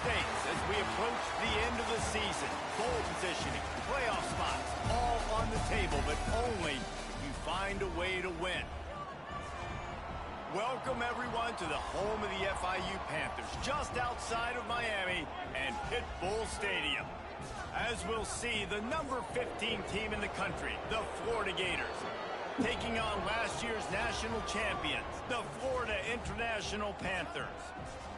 stakes as we approach the end of the season. Bowl positioning, playoff spots, all on the table, but only if you find a way to win. Welcome, everyone, to the home of the FIU Panthers, just outside of Miami and Pit Bull Stadium. As we'll see, the number 15 team in the country, the Florida Gators, taking on last year's national champions, the Florida International Panthers.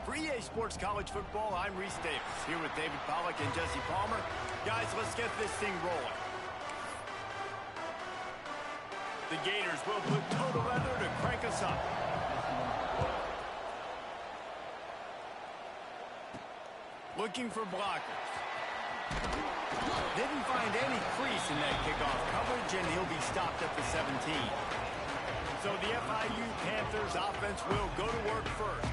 For EA Sports College Football, I'm Reese Davis, here with David Pollack and Jesse Palmer. Guys, let's get this thing rolling. The Gators will put total leather to crank us up. Looking for blockers. Didn't find any crease in that kickoff coverage, and he'll be stopped at the 17. So the FIU Panthers offense will go to work first.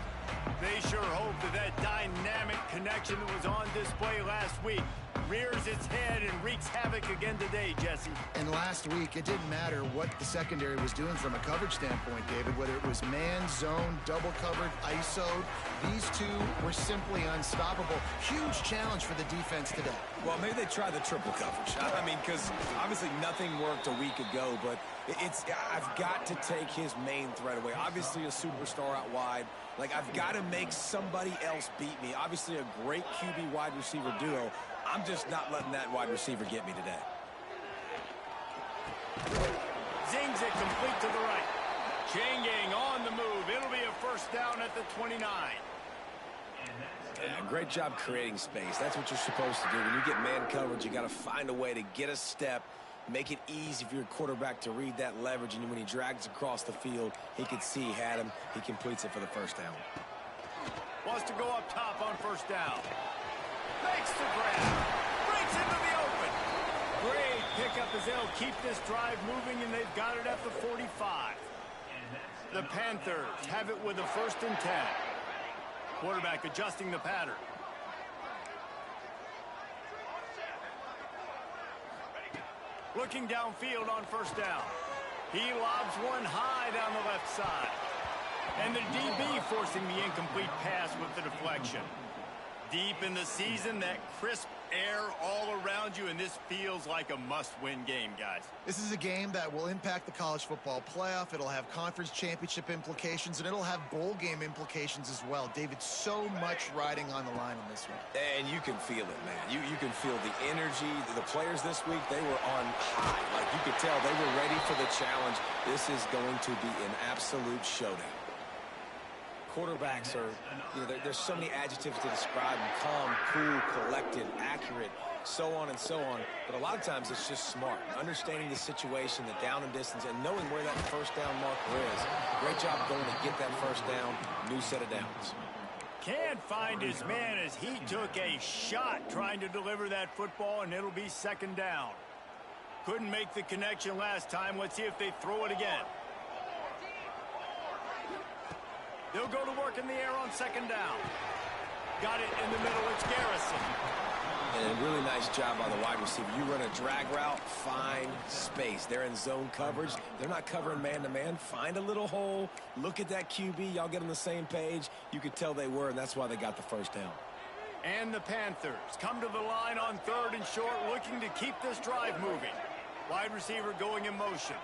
They sure hope that dynamic connection that was on display last week rears its head and wreaks havoc again today, Jesse. And last week, it didn't matter what the secondary was doing from a coverage standpoint, David, whether it was man, zone, double covered, ISO'd. These two were simply unstoppable. Huge challenge for the defense today. Well, maybe they try the triple coverage. I mean, because obviously nothing worked a week ago, but I've got to take his main threat away. Obviously a superstar out wide. Like, I've got to make somebody else beat me. Obviously a great QB wide receiver duo. I'm just not letting that wide receiver get me today. Zings it complete to the right. Chain gang on the move. It'll be a first down at the 29. Yeah, great job creating space. That's what you're supposed to do. When you get man coverage, you got to find a way to get a step, make it easy for your quarterback to read that leverage, and when he drags across the field, he can see he had him. He completes it for the first down. Wants to go up top on first down. Makes the grab. Breaks into the open. Great pickup as they'll keep this drive moving, and they've got it at the 45. The Panthers have it with a 1st and 10. Quarterback adjusting the pattern. Looking downfield on first down. He lobs one high down the left side. And the DB forcing the incomplete pass with the deflection. Deep in the season, that crisp air all around you, and this feels like a must-win game, guys. This is a game that will impact the college football playoff. It'll have conference championship implications, and it'll have bowl game implications as well. David, so much riding on the line in this one. And you can feel it, man. You can feel the energy. The players this week, they were on high. Like, you could tell they were ready for the challenge. This is going to be an absolute showdown. Quarterbacks are, there's so many adjectives to describe them: calm, cool, collected, accurate, so on and so on. But a lot of times it's just smart, understanding the situation, the down and distance, and knowing where that first down marker is. Great job going to get that first down, new set of downs. Can't find his man as he took a shot trying to deliver that football, and it'll be 2nd down. Couldn't make the connection last time. Let's see if they throw it again. They'll go to work in the air on 2nd down. Got it in the middle. It's Garrison. And a really nice job by the wide receiver. You run a drag route, find space. They're in zone coverage. They're not covering man-to-man. Find a little hole. Look at that QB. Y'all get on the same page. You could tell they were, and that's why they got the first down. And the Panthers come to the line on 3rd and short, looking to keep this drive moving. Wide receiver going in motion.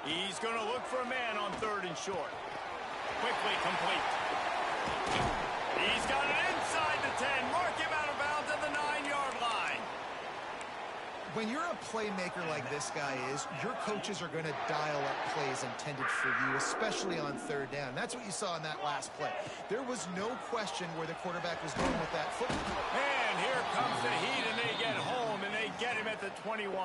He's going to look for a man on 3rd and short. Quickly complete. He's got it inside the 10. Mark him out of bounds at the 9-yard line. When you're a playmaker like this guy is, your coaches are going to dial up plays intended for you, especially on 3rd down. That's what you saw in that last play. There was no question where the quarterback was going with that football. And here comes the heat, and they get home, and they get him at the 21.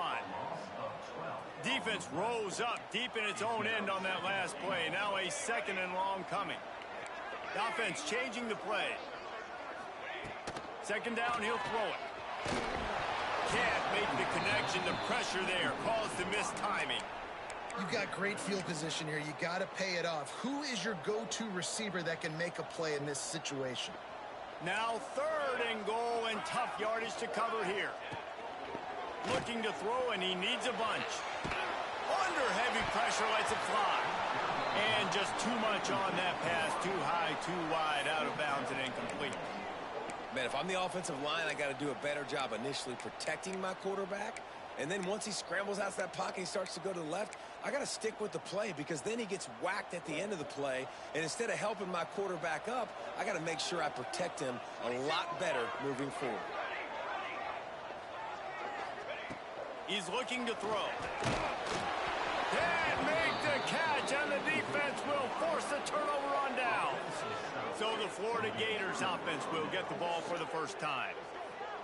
Defense rose up deep in its own end on that last play. Now a 2nd and long coming. The offense changing the play. 2nd down, he'll throw it. Can't make the connection. The pressure there caused the missed timing. You've got great field position here. You got to pay it off. Who is your go-to receiver that can make a play in this situation? Now 3rd and goal, and tough yardage to cover here. Looking to throw, and he needs a bunch. Under heavy pressure, lets it fly. And just too much on that pass. Too high, too wide, out of bounds, and incomplete. Man, if I'm the offensive line, I got to do a better job initially protecting my quarterback. And then once he scrambles out of that pocket, he starts to go to the left, I got to stick with the play because then he gets whacked at the end of the play. And instead of helping my quarterback up, I got to make sure I protect him a lot better moving forward. He's looking to throw. Can't make the catch, and the defense will force the turnover on downs. So the Florida Gators offense will get the ball for the first time.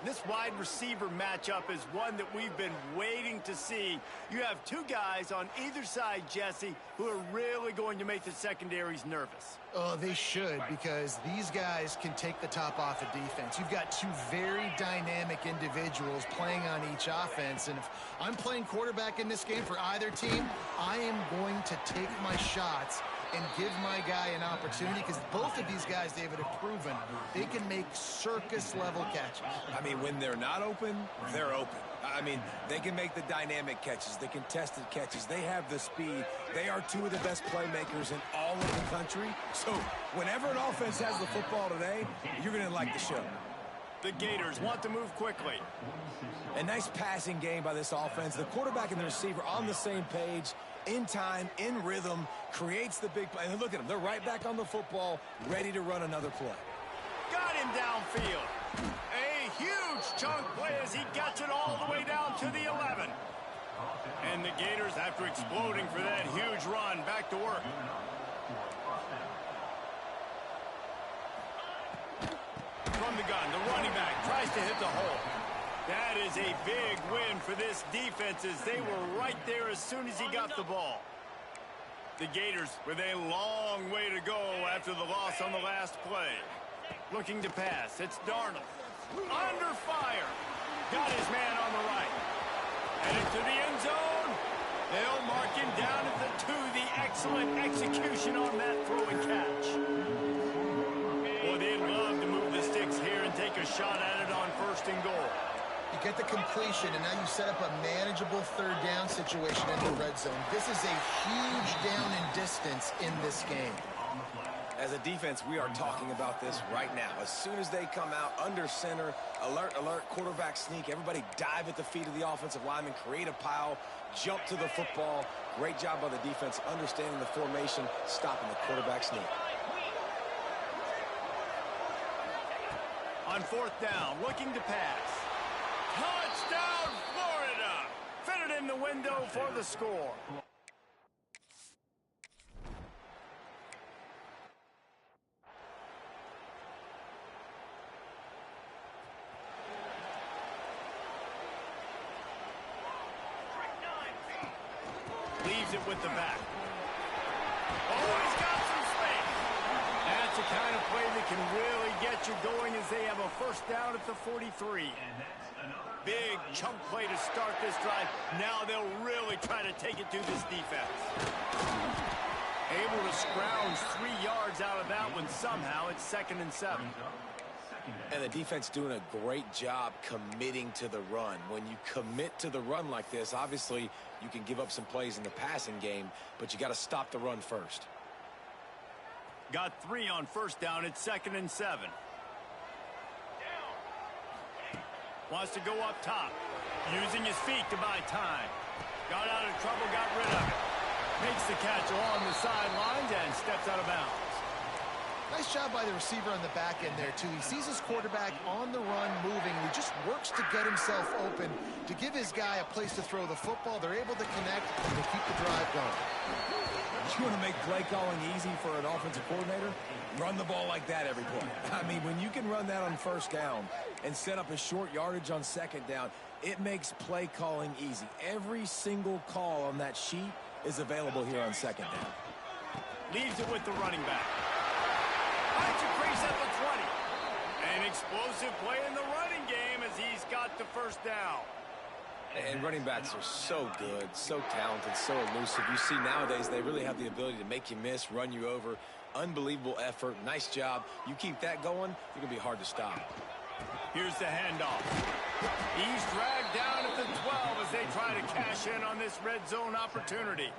This wide receiver matchup is one that we've been waiting to see. You have two guys on either side, Jesse, who are really going to make the secondaries nervous. Oh, they should, because these guys can take the top off the defense. You've got two very dynamic individuals playing on each offense, and if I'm playing quarterback in this game for either team, I am going to take my shots and give my guy an opportunity, because both of these guys, David, have proven they can make circus-level catches. I mean, when they're not open, they're open. I mean, they can make the dynamic catches, the contested catches. They have the speed. They are two of the best playmakers in all of the country. So whenever an offense has the football today, you're going to like the show. The Gators want to move quickly. A nice passing game by this offense. The quarterback and the receiver on the same page, in time, in rhythm, creates the big play. And look at them. They're right back on the football, ready to run another play. Got him downfield. A huge chunk play as he gets it all the way down to the 11. And the Gators, after exploding for that huge run, back to work. From the gun, the running back tries to hit the hole. That is a big win for this defense, as they were right there as soon as he got the ball. The Gators with a long way to go after the loss on the last play. Looking to pass. It's Darnold. Under fire. Got his man on the right. Headed to the end zone. They'll mark him down at the 2. The excellent execution on that throw and catch. Boy, they'd love to move the sticks here and take a shot at it on 1st and goal. You get the completion, and now you set up a manageable 3rd down situation in the red zone. This is a huge down in distance in this game. As a defense, we are talking about this right now. As soon as they come out under center, alert, alert, quarterback sneak, everybody dive at the feet of the offensive lineman, create a pile, jump to the football. Great job by the defense, understanding the formation, stopping the quarterback sneak. On 4th down, looking to pass. Touchdown, Florida! Fitted in the window for the score. Leaves it with the back. Oh, he's got some space. That's the kind of play that can really get you going, as they have a 1st down at the 43. Big chunk play to start this drive. Now they'll really try to take it to this defense. Able to scrounge 3 yards out of that one somehow. It's 2nd and 7. And the defense doing a great job committing to the run. When you commit to the run like this, obviously you can give up some plays in the passing game, but you got to stop the run first. Got 3 on 1st down. It's 2nd and 7. Wants to go up top. Using his feet to buy time. Got out of trouble, got rid of it. Makes the catch along the sidelines and steps out of bounds. Nice job by the receiver on the back end there, too. He sees his quarterback on the run moving, and he just works to get himself open to give his guy a place to throw the football. They're able to connect and to keep the drive going. You want to make play calling easy for an offensive coordinator? Run the ball like that every play. I mean, when you can run that on 1st down and set up a short yardage on 2nd down, it makes play calling easy. Every single call on that sheet is available here on 2nd down. Leaves it with the running back. Finds a crease at the 20. An explosive play in the running game as he's got the 1st down. And running backs are so good, so talented, so elusive. You see nowadays they really have the ability to make you miss, run you over. Unbelievable effort. Nice job. You keep that going, you're going to be hard to stop. Here's the handoff. He's dragged down at the 12 as they try to cash in on this red zone opportunity.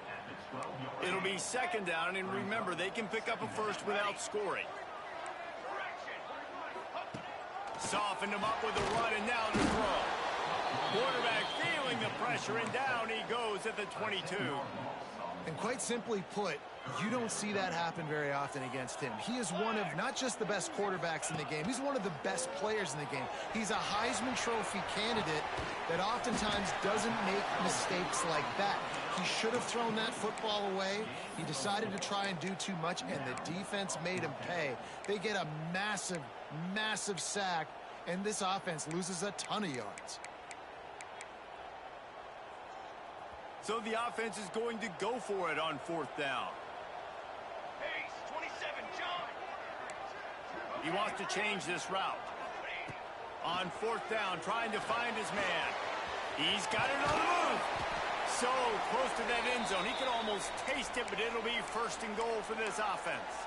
It'll be 2nd down, and remember, they can pick up a 1st without scoring. Softened him up with a run, and now to throw. Quarterback feeling the pressure, and down he goes at the 22. And quite simply put, you don't see that happen very often against him. He is one of not just the best quarterbacks in the game, he's one of the best players in the game. He's a Heisman Trophy candidate that oftentimes doesn't make mistakes like that. He should have thrown that football away. He decided to try and do too much, and the defense made him pay. They get a massive, massive sack, and this offense loses a ton of yards. So the offense is going to go for it on 4th down. Pace, 27, John. He wants to change this route. On 4th down, trying to find his man. He's got it on the move. So close to that end zone. He could almost taste it, but it'll be 1st and goal for this offense.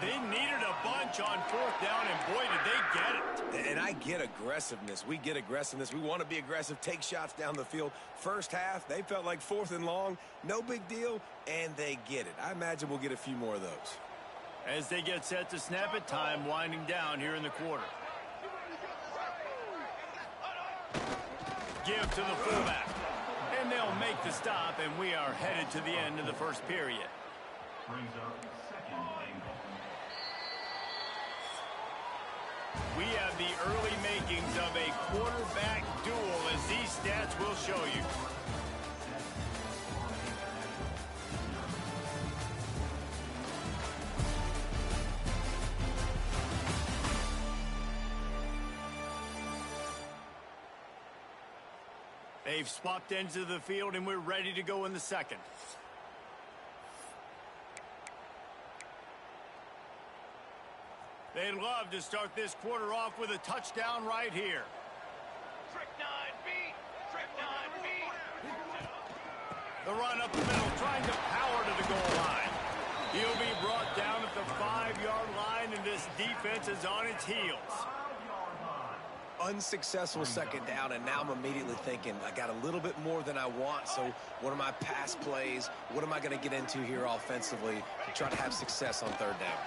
They needed a bunch on 4th down, and boy, did they get it. And I get aggressiveness. We get aggressiveness. We want to be aggressive, take shots down the field. First half, they felt like 4th and long. No big deal, and they get it. I imagine we'll get a few more of those. As they get set to snap it, time winding down here in the quarter. Give to the fullback. And they'll make the stop, and we are headed to the end of the 1st period. Brings up 2nd and goal. We have the early makings of a quarterback duel, as these stats will show you. They've swapped ends of the field, and we're ready to go in the 2nd. They'd love to start this quarter off with a touchdown right here. Trick 9, beat. Trick 9, beat. The run up the middle, trying to power to the goal line. He'll be brought down at the 5-yard line, and this defense is on its heels. Unsuccessful 2nd down, and now I'm immediately thinking, I got a little bit more than I want, so what are my pass plays? What am I going to get into here offensively to try to have success on 3rd down?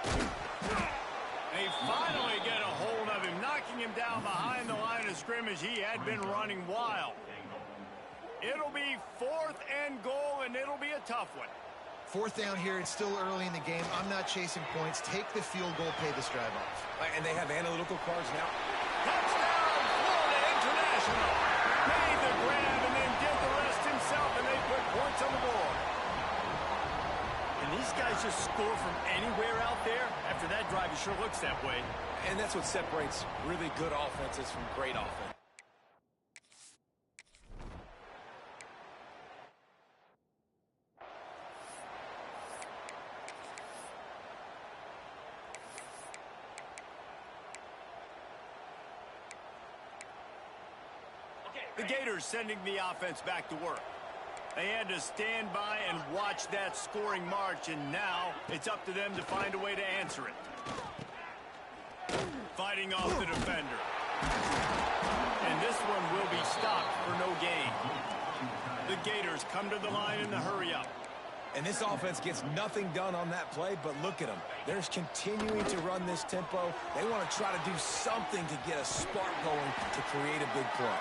They finally get a hold of him, knocking him down behind the line of scrimmage. He had been running wild. It'll be 4th and goal, and it'll be a tough one. 4th down here, it's still early in the game. I'm not chasing points. Take the field goal, pay this drive off. And they have analytical cards now. Touchdown, Florida International. Made the grab and then did the rest himself, and they put points on the board. And these guys just score from anywhere out there. After that drive, it sure looks that way. And that's what separates really good offenses from great offense. The Gators sending the offense back to work. They had to stand by and watch that scoring march, and now it's up to them to find a way to answer it. Fighting off the defender. And this one will be stopped for no gain. The Gators come to the line in the hurry-up. And this offense gets nothing done on that play, but look at them. They're continuing to run this tempo. They want to try to do something to get a spark going to create a big play.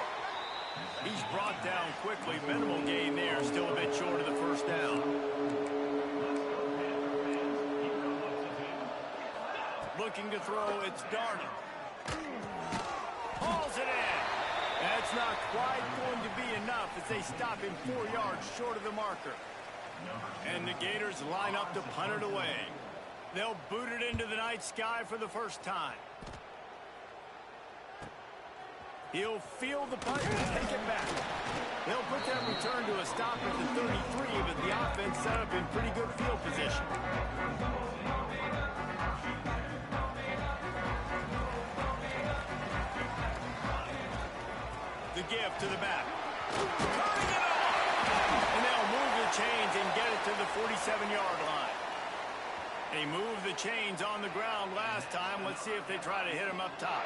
He's brought down quickly. Minimal gain there. Still a bit short of the 1st down. Looking to throw. It's Darden. Hauls it in. That's not quite going to be enough as they stop him 4 yards short of the marker. And the Gators line up to punt it away. They'll boot it into the night sky for the 1st time. He'll field the punt and take it back. They'll put that return to a stop at the 33, but the offense set up in pretty good field position. The give to the back. Turning it off! And they'll move the chains and get it to the 47-yard line. They moved the chains on the ground last time. Let's see if they try to hit him up top.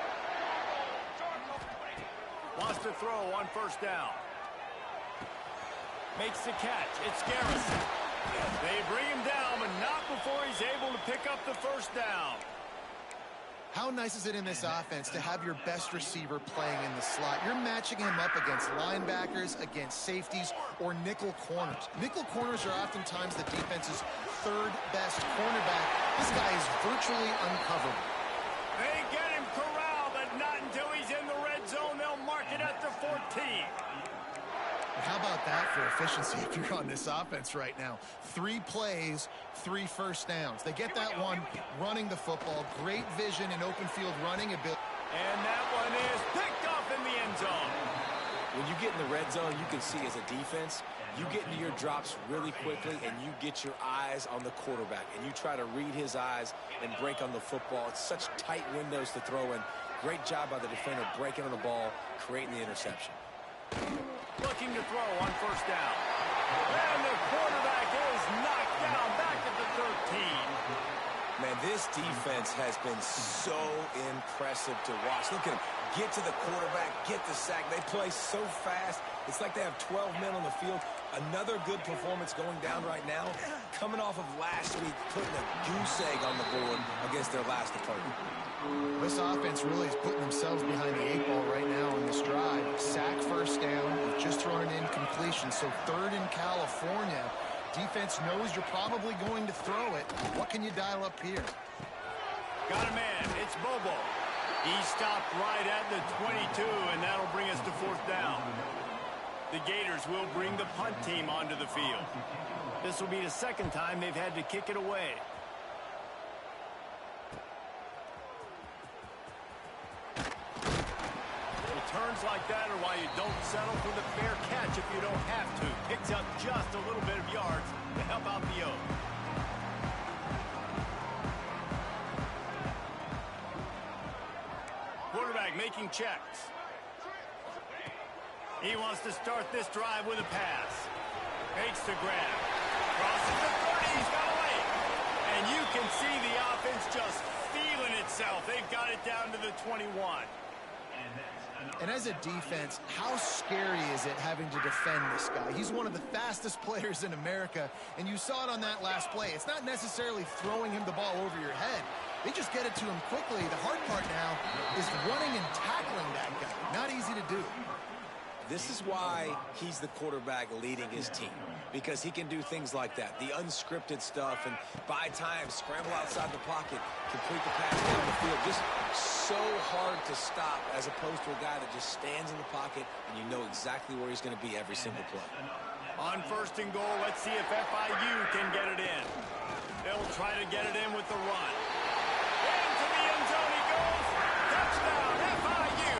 Wants to throw on 1st down. Makes the catch. It's Garrison. They bring him down, but not before he's able to pick up the 1st down. How nice is it in this offense to have your best receiver playing in the slot? You're matching him up against linebackers, against safeties, or nickel corners. Nickel corners are oftentimes the defense's third best cornerback. This guy is virtually uncoverable. They get him corralled, but not until he's in the red zone. They'll mark it at the 14. How about that for efficiency if you're on this offense right now? 3 plays, 3 first downs. They get that one running the football. Great vision and open field running ability. And that one is picked up in the end zone. When you get in the red zone, you can see as a defense, you get into your drops really quickly and you get your eyes on the quarterback and you try to read his eyes and break on the football. It's such tight windows to throw in. Great job by the defender breaking on the ball, creating the interception. Looking to throw on first down. And the quarterback is knocked down back at the 13. Man, this defense has been so impressive to watch. Look at them get to the quarterback, get the sack. They play so fast. It's like they have 12 men on the field. Another good performance going down right now. Coming off of last week, putting a goose egg on the board against their last opponent. This offense really is putting themselves behind the 8 ball right now on this drive. Sack first down. They've just thrown an incompletion. So 3rd in California. Defense knows you're probably going to throw it. What can you dial up here? Got a man. It's Bobo. He stopped right at the 22, and that'll bring us to 4th down. The Gators will bring the punt team onto the field. This will be the 2nd time they've had to kick it away. Turns like that are why you don't settle for the fair catch if you don't have to. Picks up just a little bit of yards to help out the O. Quarterback making checks. He wants to start this drive with a pass. Makes the grab. Crosses the 30. He's got away. And you can see the offense just feeling itself. They've got it down to the 21. And as a defense, how scary is it having to defend this guy? He's one of the fastest players in America, and you saw it on that last play. It's not necessarily throwing him the ball over your head. They just get it to him quickly. The hard part now is running and tackling that guy. Not easy to do. This is why he's the quarterback leading his team, because he can do things like that, the unscripted stuff, and buy time, scramble outside the pocket, complete the pass down the field. Just so hard to stop as opposed to a guy that just stands in the pocket and you know exactly where he's going to be every single play. On 1st and goal, let's see if FIU can get it in. They'll try to get it in with the run. Into the end zone he goes. Touchdown, FIU.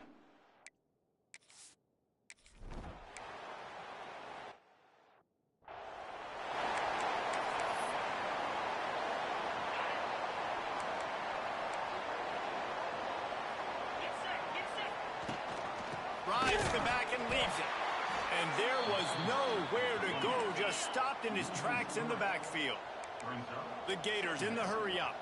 Rides the back and leaves it. And there was nowhere to go, just stopped in his tracks in the backfield. The Gators in the hurry up.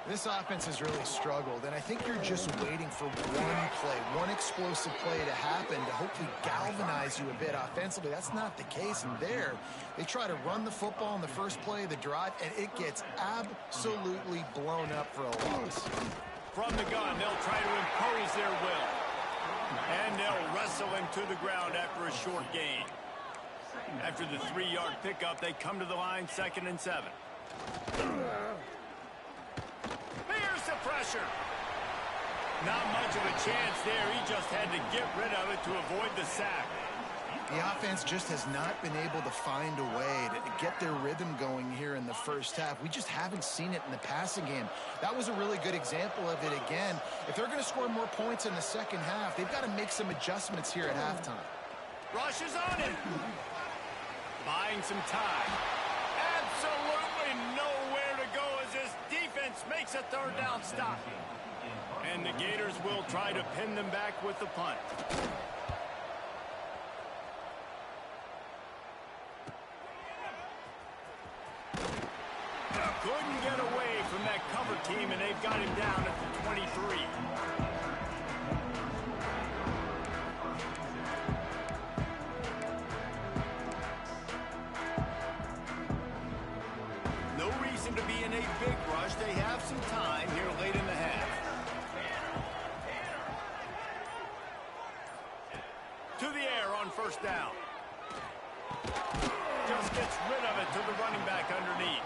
This offense has really struggled, and I think you're just waiting for one play, one explosive play to happen to hopefully galvanize you a bit offensively. That's not the case, and there, they try to run the football in the first play of the drive, and it gets absolutely blown up for a loss. From the gun, they'll try to impose their will. And they'll wrestle him to the ground after a short gain. After the 3-yard pickup, they come to the line 2nd and 7. Here's the pressure. Not much of a chance there. He just had to get rid of it to avoid the sack. The offense just has not been able to find a way to get their rhythm going here in the first half. We just haven't seen it in the passing game. That was a really good example of it again. If they're going to score more points in the second half, they've got to make some adjustments here at halftime. Rushes on him. Buying some time. Absolutely nowhere to go as this defense makes a 3rd down stop. And the Gators will try to pin them back with the punt. Couldn't get away from that cover team, and they've got him down at the 23. No reason to be in a big rush. They have some time here late in the half. first down. Just gets rid of it to the running back underneath.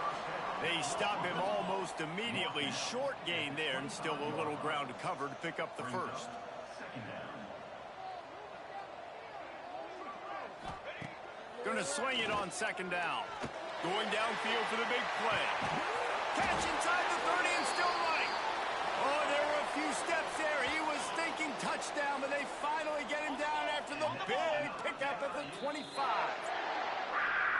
They stop him almost immediately. Short gain there, and still a little ground to cover to pick up the first. Going to swing it on second down. Going downfield for the big play. Catch inside the 30 and still running. Oh, there were a few steps there. He was thinking touchdown, but they finally get him down after the big pickup at the 25.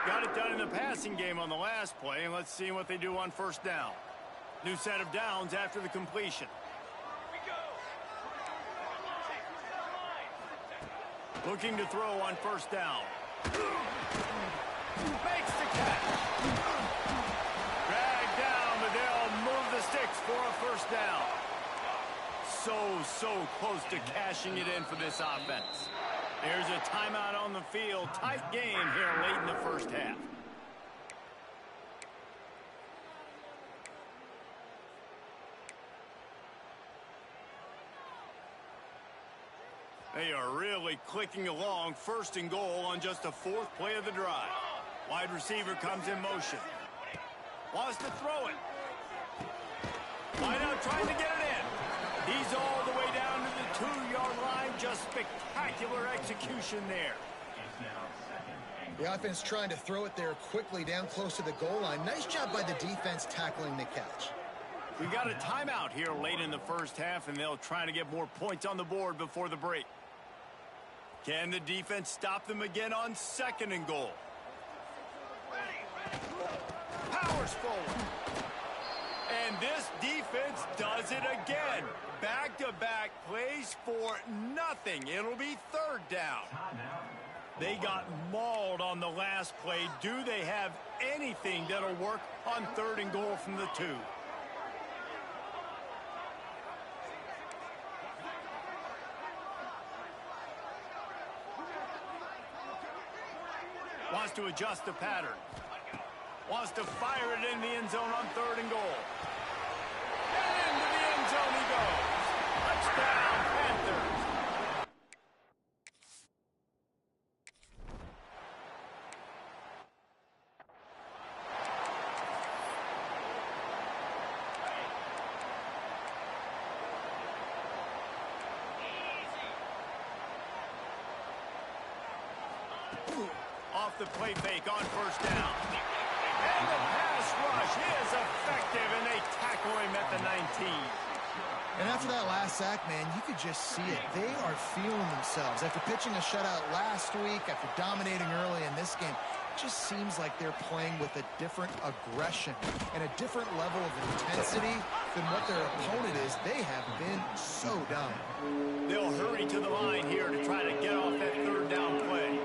Got it done in the passing game on the last play, and let's see what they do on first down. New set of downs after the completion. Looking to throw on first down. Makes the catch. Dragged down, but they'll move the sticks for a first down. So close to cashing it in for this offense. There's a timeout on the field. Tight game here late in the first half. They are really clicking along. First and goal on just the fourth play of the drive. Wide receiver comes in motion. Wants to throw it. Wide out trying to get it in. He's all the way down to the 2-yard line. Just spectacular execution there. The offense trying to throw it there quickly down close to the goal line. Nice job by the defense tackling the catch. We got a timeout here late in the first half, and they'll try to get more points on the board before the break. Can the defense stop them again on second and goal? Powers forward. And this defense does it again. Back-to-back plays for nothing. It'll be third down. They got mauled on the last play. Do they have anything that'll work on third and goal from the 2? Wants to adjust the pattern. Wants to fire it in the end zone on third and goal. And into the end zone he goes. Touchdown, Panthers. Off the play fake on first down. And the pass rush is effective, and they tackle him at the 19. And after that last sack, man, you could just see it. They are feeling themselves. After pitching a shutout last week, after dominating early in this game, it just seems like they're playing with a different aggression and a different level of intensity than what their opponent is. They have been so dominant. They'll hurry to the line here to try to get off that third down play.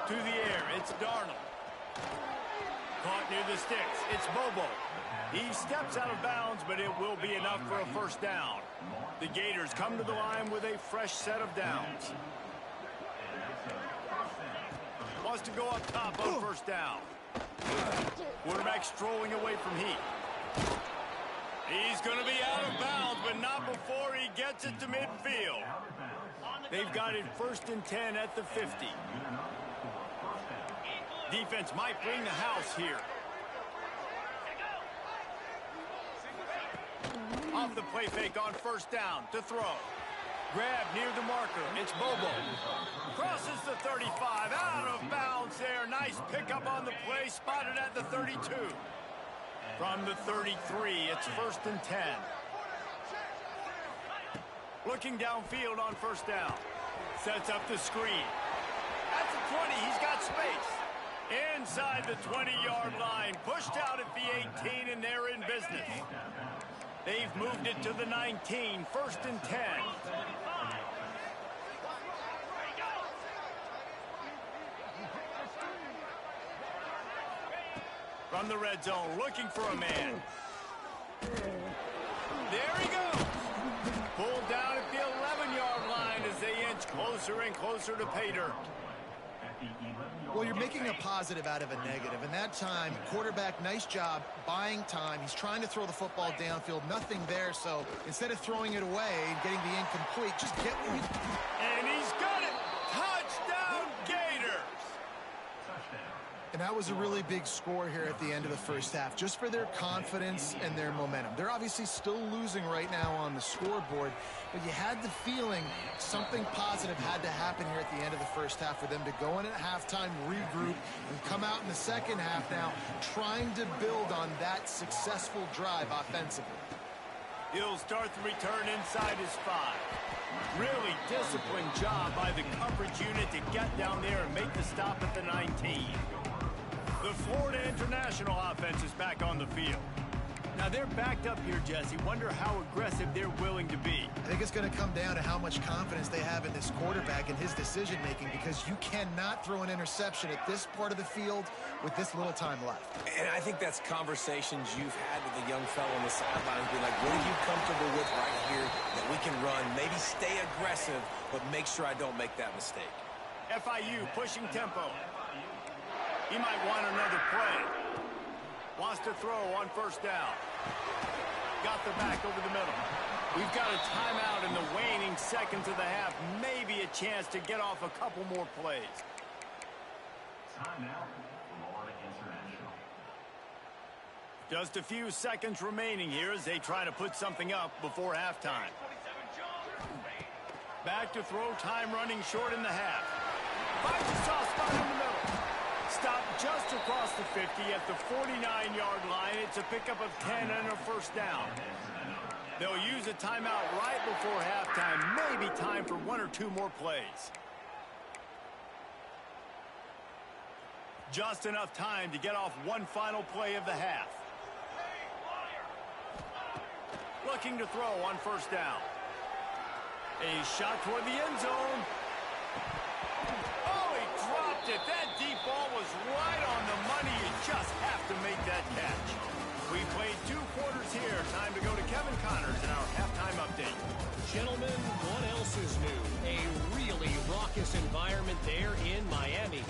To the air, it's Darnold. Caught near the sticks, it's Bobo. He steps out of bounds, but it will be enough for a first down. The Gators come to the line with a fresh set of downs. Wants to go up top on first down. Quarterback strolling away from heat. He's going to be out of bounds, but not before he gets it to midfield. They've got it first and 10 at the 50. Defense might bring the house here. Off the play fake on first down to throw. Grab near the marker. It's Bobo. Crosses the 35. Out of bounds there. Nice pickup on the play. Spotted at the 32. From the 33, it's first and 10. Looking downfield on first down. Sets up the screen. At the 20, he's got space. Inside the 20-yard line. Pushed out at the 18, and they're in business. They've moved it to the 19, first and 10. From the red zone, looking for a man. There he goes. Pulled down at the 11-yard line as they inch closer and closer to pay dirt. Well, you're making a positive out of a negative, and that time, quarterback, nice job buying time. He's trying to throw the football downfield, nothing there, so instead of throwing it away and getting the incomplete, just get what you... And he's And that was a really big score here at the end of the first half, just for their confidence and their momentum. They're obviously still losing right now on the scoreboard, but you had the feeling something positive had to happen here at the end of the first half for them to go in at halftime, regroup, and come out in the second half now trying to build on that successful drive offensively. He'll start the return inside his 5. Really disciplined job by the coverage unit to get down there and make the stop at the 19. The Florida International offense is back on the field. Now they're backed up here, Jesse. Wonder how aggressive they're willing to be. I think it's going to come down to how much confidence they have in this quarterback and his decision-making, because you cannot throw an interception at this part of the field with this little time left. And I think that's conversations you've had with the young fellow on the sidelines, being like, what are you comfortable with right here that we can run? Maybe stay aggressive, but make sure I don't make that mistake. FIU pushing tempo. He might want another play. Wants to throw on first down. Got the back over the middle. We've got a timeout in the waning seconds of the half. Maybe a chance to get off a couple more plays. Timeout, Florida International. Just a few seconds remaining here as they try to put something up before halftime. Back to throw, time running short in the half. Finds a soft spot in the middle. Stopped just across the 50 at the 49-yard line. It's a pickup of 10 and a first down. They'll use a timeout right before halftime. Maybe time for 1 or 2 more plays. Just enough time to get off one final play of the half. Looking to throw on first down. A shot toward the end zone. Oh, he dropped it. That deep ball was right on the money. You just have to make that catch. We played 2 quarters here. Time to go to Kevin Connors in our halftime update. Gentlemen, what else is new? A really raucous environment there in Miami.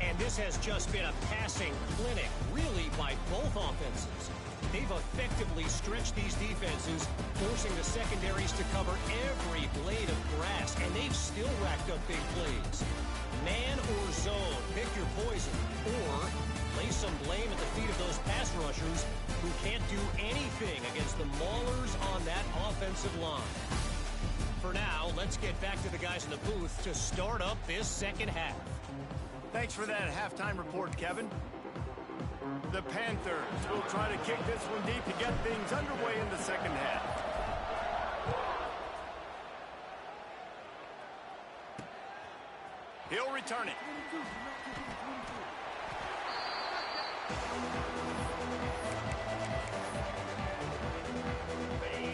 And this has just been a passing clinic, really, by both offenses. They've effectively stretched these defenses, forcing the secondaries to cover every blade of grass, and they've still racked up big plays. Man or zone, pick your poison, or lay some blame at the feet of those pass rushers who can't do anything against the maulers on that offensive line. For now, let's get back to the guys in the booth to start up this second half. Thanks for that halftime report, Kevin. The Panthers will try to kick this one deep to get things underway in the second half. He'll return it.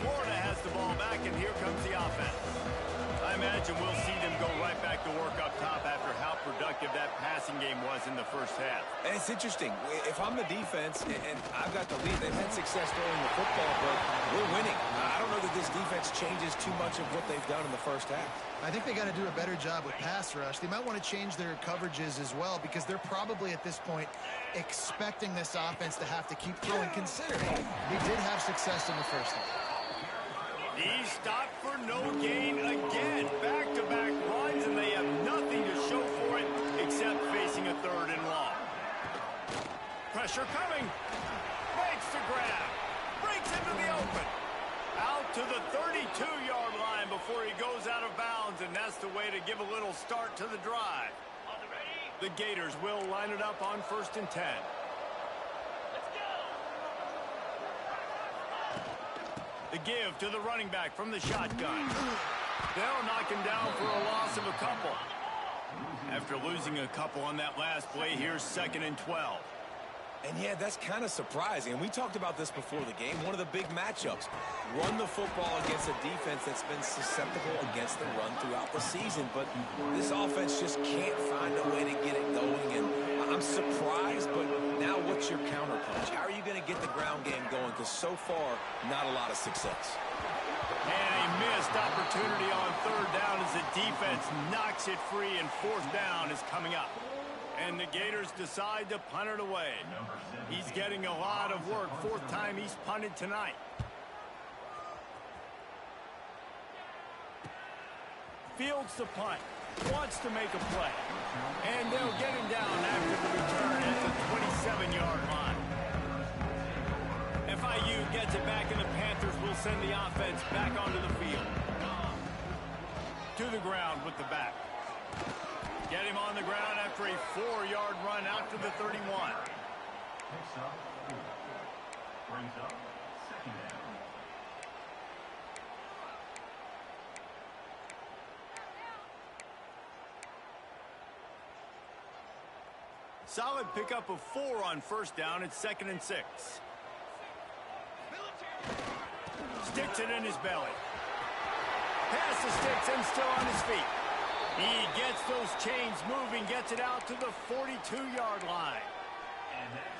Florida has the ball back, and here comes the offense. I imagine we'll see them go right back to work up top after how productive that passing game was in the first half. And it's interesting. If I'm the defense and I've got the lead, they've had success throwing the football, but we're winning. I don't know that this defense changes too much of what they've done in the first half. I think they got to do a better job with pass rush. They might want to change their coverages as well, because they're probably at this point expecting this offense to have to keep throwing, considering they did have success in the first half. He stopped for no gain again. Back-to-back runs, and they have nothing to show for it except facing a 3rd and long. Pressure coming. Makes the grab. Breaks into the open. Out to the 32-yard line before he goes out of bounds, and that's the way to give a little start to the drive. The Gators will line it up on 1st and 10. The give to the running back from the shotgun. They'll knock him down for a loss of a couple. After losing a couple on that last play, here's 2nd and 12. And yeah, that's kind of surprising. And we talked about this before the game. One of the big matchups. Run the football against a defense that's been susceptible against the run throughout the season. But this offense just can't find a way to get it going. And I'm surprised, but now what's your counterpunch? How are you going to get the ground game going? Because so far, not a lot of success. And a missed opportunity on 3rd down as the defense knocks it free, and 4th down is coming up. And the Gators decide to punt it away. He's getting a lot of work. 4th time he's punted tonight. Fields the punt. Wants to make a play. And they'll get him down after the return back onto the field. To the ground with the back. Get him on the ground after a 4-yard run out to the 31. Picks up 4. Brings up 2nd down. Solid pickup of 4 on 1st down. It's 2nd and 6. Sticks it in his belly. Pass the sticks and still on his feet. He gets those chains moving, gets it out to the 42-yard line.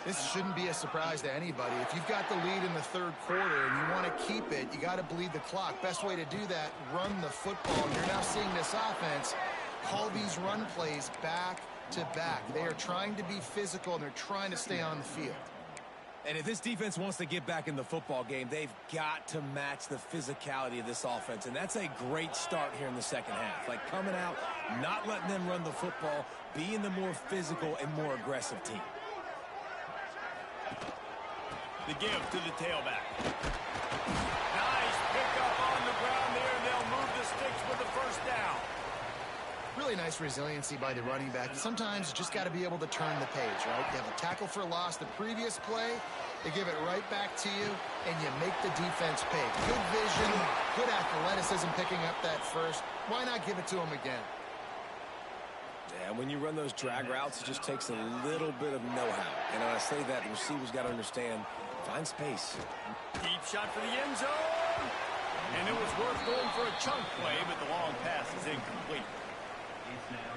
This shouldn't be a surprise to anybody. If you've got the lead in the 3rd quarter and you want to keep it, you got to bleed the clock. Best way to do that, run the football. You're now seeing this offense call these run plays back to back. They are trying to be physical, and they're trying to stay on the field. And if this defense wants to get back in the football game, they've got to match the physicality of this offense. And that's a great start here in the 2nd half. Like coming out, not letting them run the football, being the more physical and more aggressive team. The give to the tailback. Nice pickup on the ground there. They'll move the sticks with the 1st down. Really nice resiliency by the running back. Sometimes you just got to be able to turn the page, right? You have a tackle for loss the previous play, they give it right back to you, and you make the defense pay. Good vision, good athleticism picking up that first. Why not give it to him again? Yeah, when you run those drag routes, it just takes a little bit of know-how. And when I say that, the receivers got to understand, find space. Deep shot for the end zone. And it was worth going for a chunk play, but the long pass is incomplete.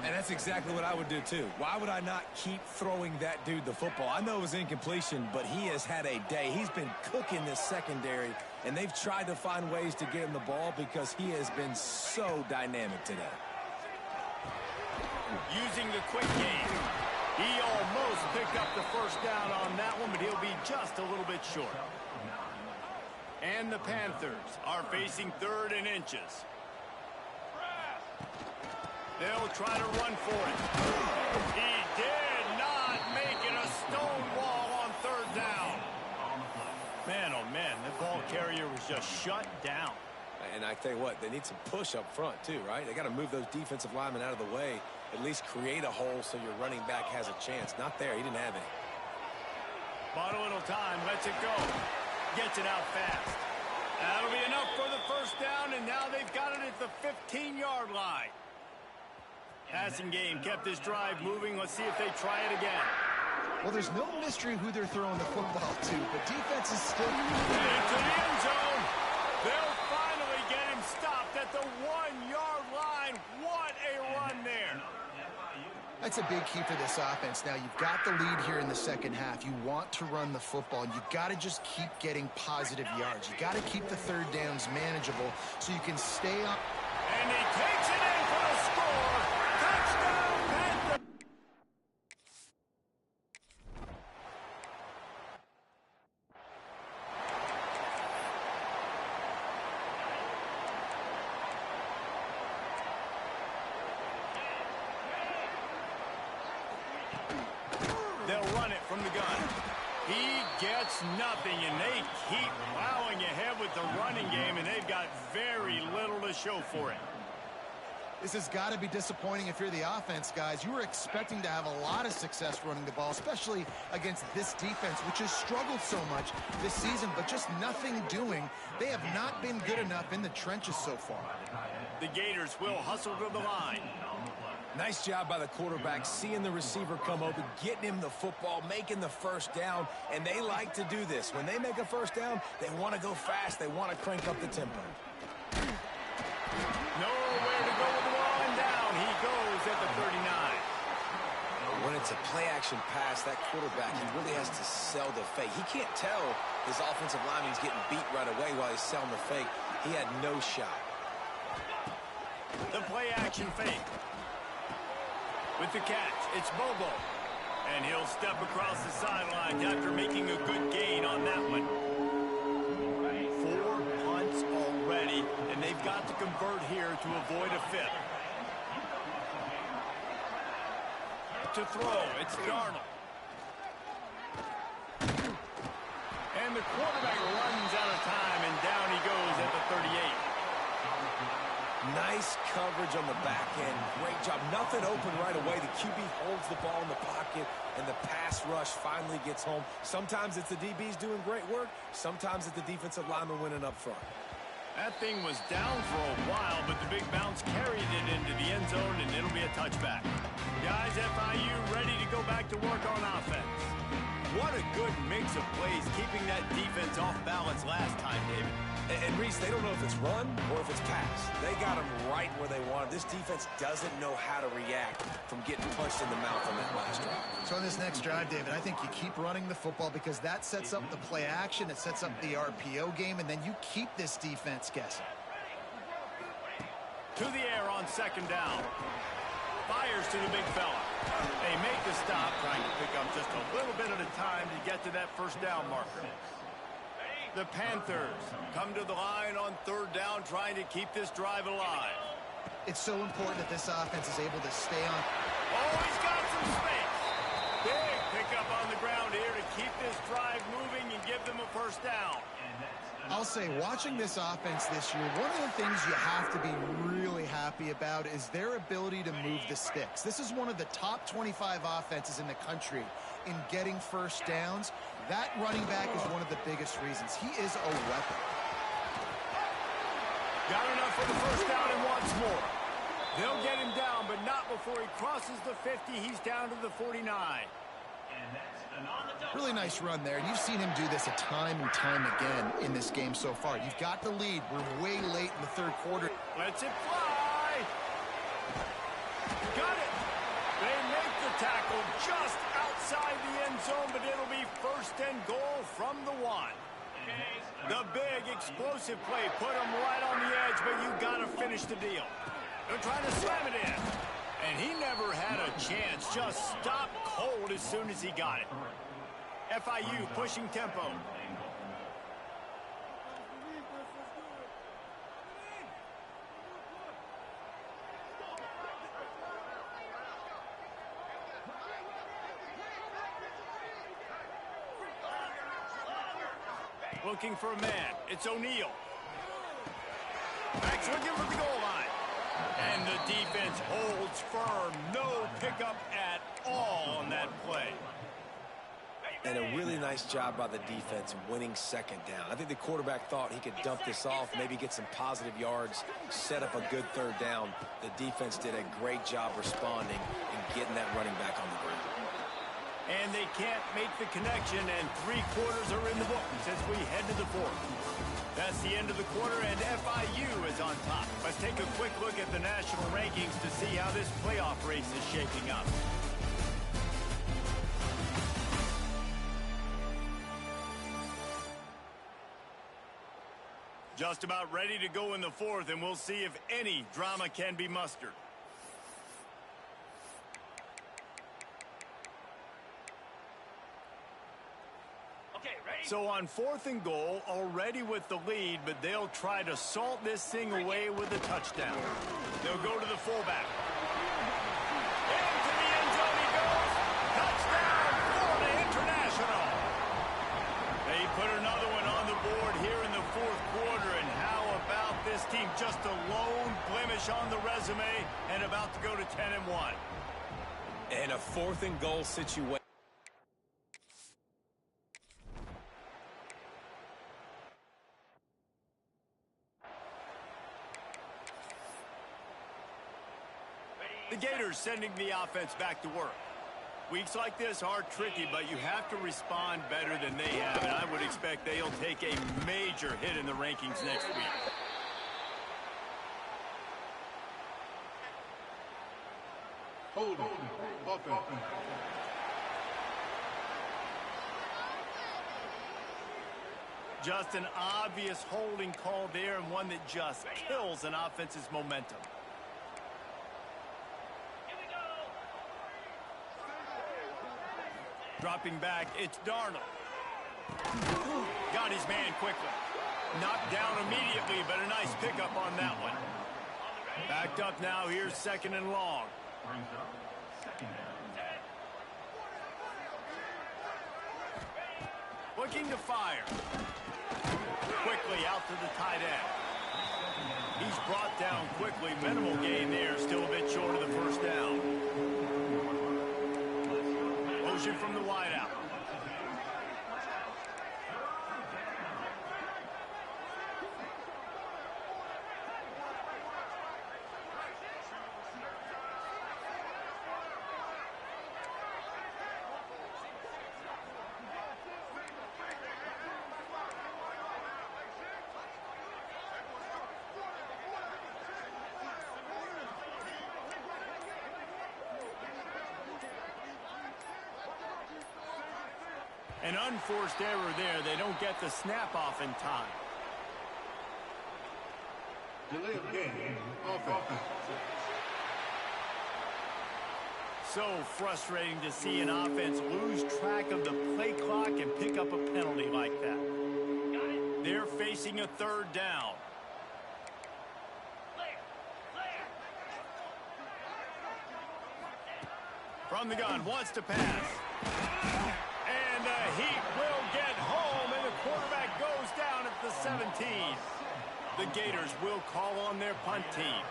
And that's exactly what I would do, too. Why would I not keep throwing that dude the football? I know it was incompletion, but he has had a day. He's been cooking this secondary, and they've tried to find ways to get him the ball because he has been so dynamic today. Using the quick game. He almost picked up the 1st down on that one, but he'll be just a little bit short. And the Panthers are facing 3rd and inches. They'll try to run for it. He did not make it a stone wall on 3rd down. Man, oh man, the ball carrier was just shut down. And I tell you what, they need some push up front too, right? They got to move those defensive linemen out of the way, at least create a hole so your running back has a chance. Not there, he didn't have any. Bought a little time, lets it go. Gets it out fast. That'll be enough for the 1st down, and now they've got it at the 15-yard line. Passing game kept this drive moving. Let's see if they try it again. Well, there's no mystery who they're throwing the football to, but defense is still... Into the end zone. They'll finally get him stopped at the 1-yard line. What a run there. That's a big key for this offense. Now, you've got the lead here in the 2nd half. You want to run the football, and you've got to just keep getting positive yards. You got to keep the 3rd downs manageable so you can stay on... And he takes it in for the score. Touchdown, Panthers. They'll run it from the gun. He gets nothing, and they keep plowing ahead with the running game, and they've got very little to show for it. This has got to be disappointing if you're the offense, guys. You were expecting to have a lot of success running the ball, especially against this defense, which has struggled so much this season, but just nothing doing. They have not been good enough in the trenches so far. The Gators will hustle to the line. Nice job by the quarterback, seeing the receiver come open, getting him the football, making the 1st down, and they like to do this. When they make a 1st down, they want to go fast. They want to crank up the tempo. Nowhere to go with the ball, and down he goes at the 39. When it's a play-action pass, that quarterback, he really has to sell the fake. He can't tell his offensive lineman's getting beat right away while he's selling the fake. He had no shot. The play-action fake. With the catch, it's Bobo. And he'll step across the sidelines after making a good gain on that one. 4 punts already, and they've got to convert here to avoid a 5th. To throw, it's Darnold. And the quarterback runs out of time, and down he goes at the 38. Nice coverage on the back end. Great job. Nothing open right away. The QB holds the ball in the pocket, and the pass rush finally gets home. Sometimes it's the DBs doing great work. Sometimes it's the defensive lineman winning up front. That thing was down for a while, but the big bounce carried it into the end zone, and it'll be a touchback. Guys, FIU ready to go back to work on offense. What a good mix of plays, keeping that defense off balance last time, David. And Reese, they don't know if it's run or if it's pass. They got them right where they want them. This defense doesn't know how to react from getting punched in the mouth on that last drive. So on this next drive, David, I think you keep running the football because that sets up the play action, it sets up the RPO game, and then you keep this defense guessing. To the air on second down. Fires to the big fella. They make the stop, trying to pick up just a little bit at a time to get to that first down marker. The Panthers come to the line on third down, trying to keep this drive alive. It's so important that this offense is able to stay on. Oh, he's got some space. Big pickup on the ground here to keep this drive moving and give them a first down. I'll say, watching this offense this year, one of the things you have to be really happy about is their ability to move the sticks. This is one of the top 25 offenses in the country in getting first downs. That running back is one of the biggest reasons. He is a weapon. Got enough for the first down and wants more. They'll get him down, but not before he crosses the 50. He's down to the 49. Really nice run there. You've seen him do this a time and time again in this game so far. You've got the lead. We're way late in the third quarter. Lets it fly. Got it. They make the tackle just outside the end zone, but it'll be first and goal from the 1. The big explosive play put him right on the edge, but you got to finish the deal. They're trying to slam it in. And he never had a chance. Just stopped cold as soon as he got it. FIU pushing tempo. Looking for a man. It's O'Neal. Back looking for the goal line. And the defense holds firm. No pickup at all on that play. And a really nice job by the defense winning second down. I think the quarterback thought he could dump this off, maybe get some positive yards, set up a good third down. The defense did a great job responding and getting that running back on the ground. And they can't make the connection, and 3 quarters are in the books as we head to the 4th. That's the end of the quarter, and FIU is on top. Let's take a quick look at the national rankings to see how this playoff race is shaping up. Just about ready to go in the 4th, and we'll see if any drama can be mustered. So on 4th and goal, already with the lead, but they'll try to salt this thing away with a touchdown. They'll go to the fullback. Into the end zone he goes. Touchdown, Florida International. They put another one on the board here in the 4th quarter, and how about this team? Just a lone blemish on the resume and about to go to 10-1. And a 4th and goal situation. The Gators sending the offense back to work. Weeks like this are tricky, but you have to respond better than they have, and I would expect they'll take a major hit in the rankings next week. Holding. Offense. Just an obvious holding call there, and one that just kills an offense's momentum. Dropping back, it's Darnold. Got his man quickly. Knocked down immediately, but a nice pickup on that one. Backed up now, here's 2nd and long. Brings up 2nd down. Looking to fire. Quickly out to the tight end. He's brought down quickly. Minimal gain there. Still a bit short of the first down. Motion from the wideout. An unforced error there. They don't get the snap off in time. Delay of game. Offense. So frustrating to see an offense lose track of the play clock and pick up a penalty like that. They're facing a third down. From the gun, wants to pass. And the Heat will get home, and the quarterback goes down at the 17. The Gators will call on their punt team.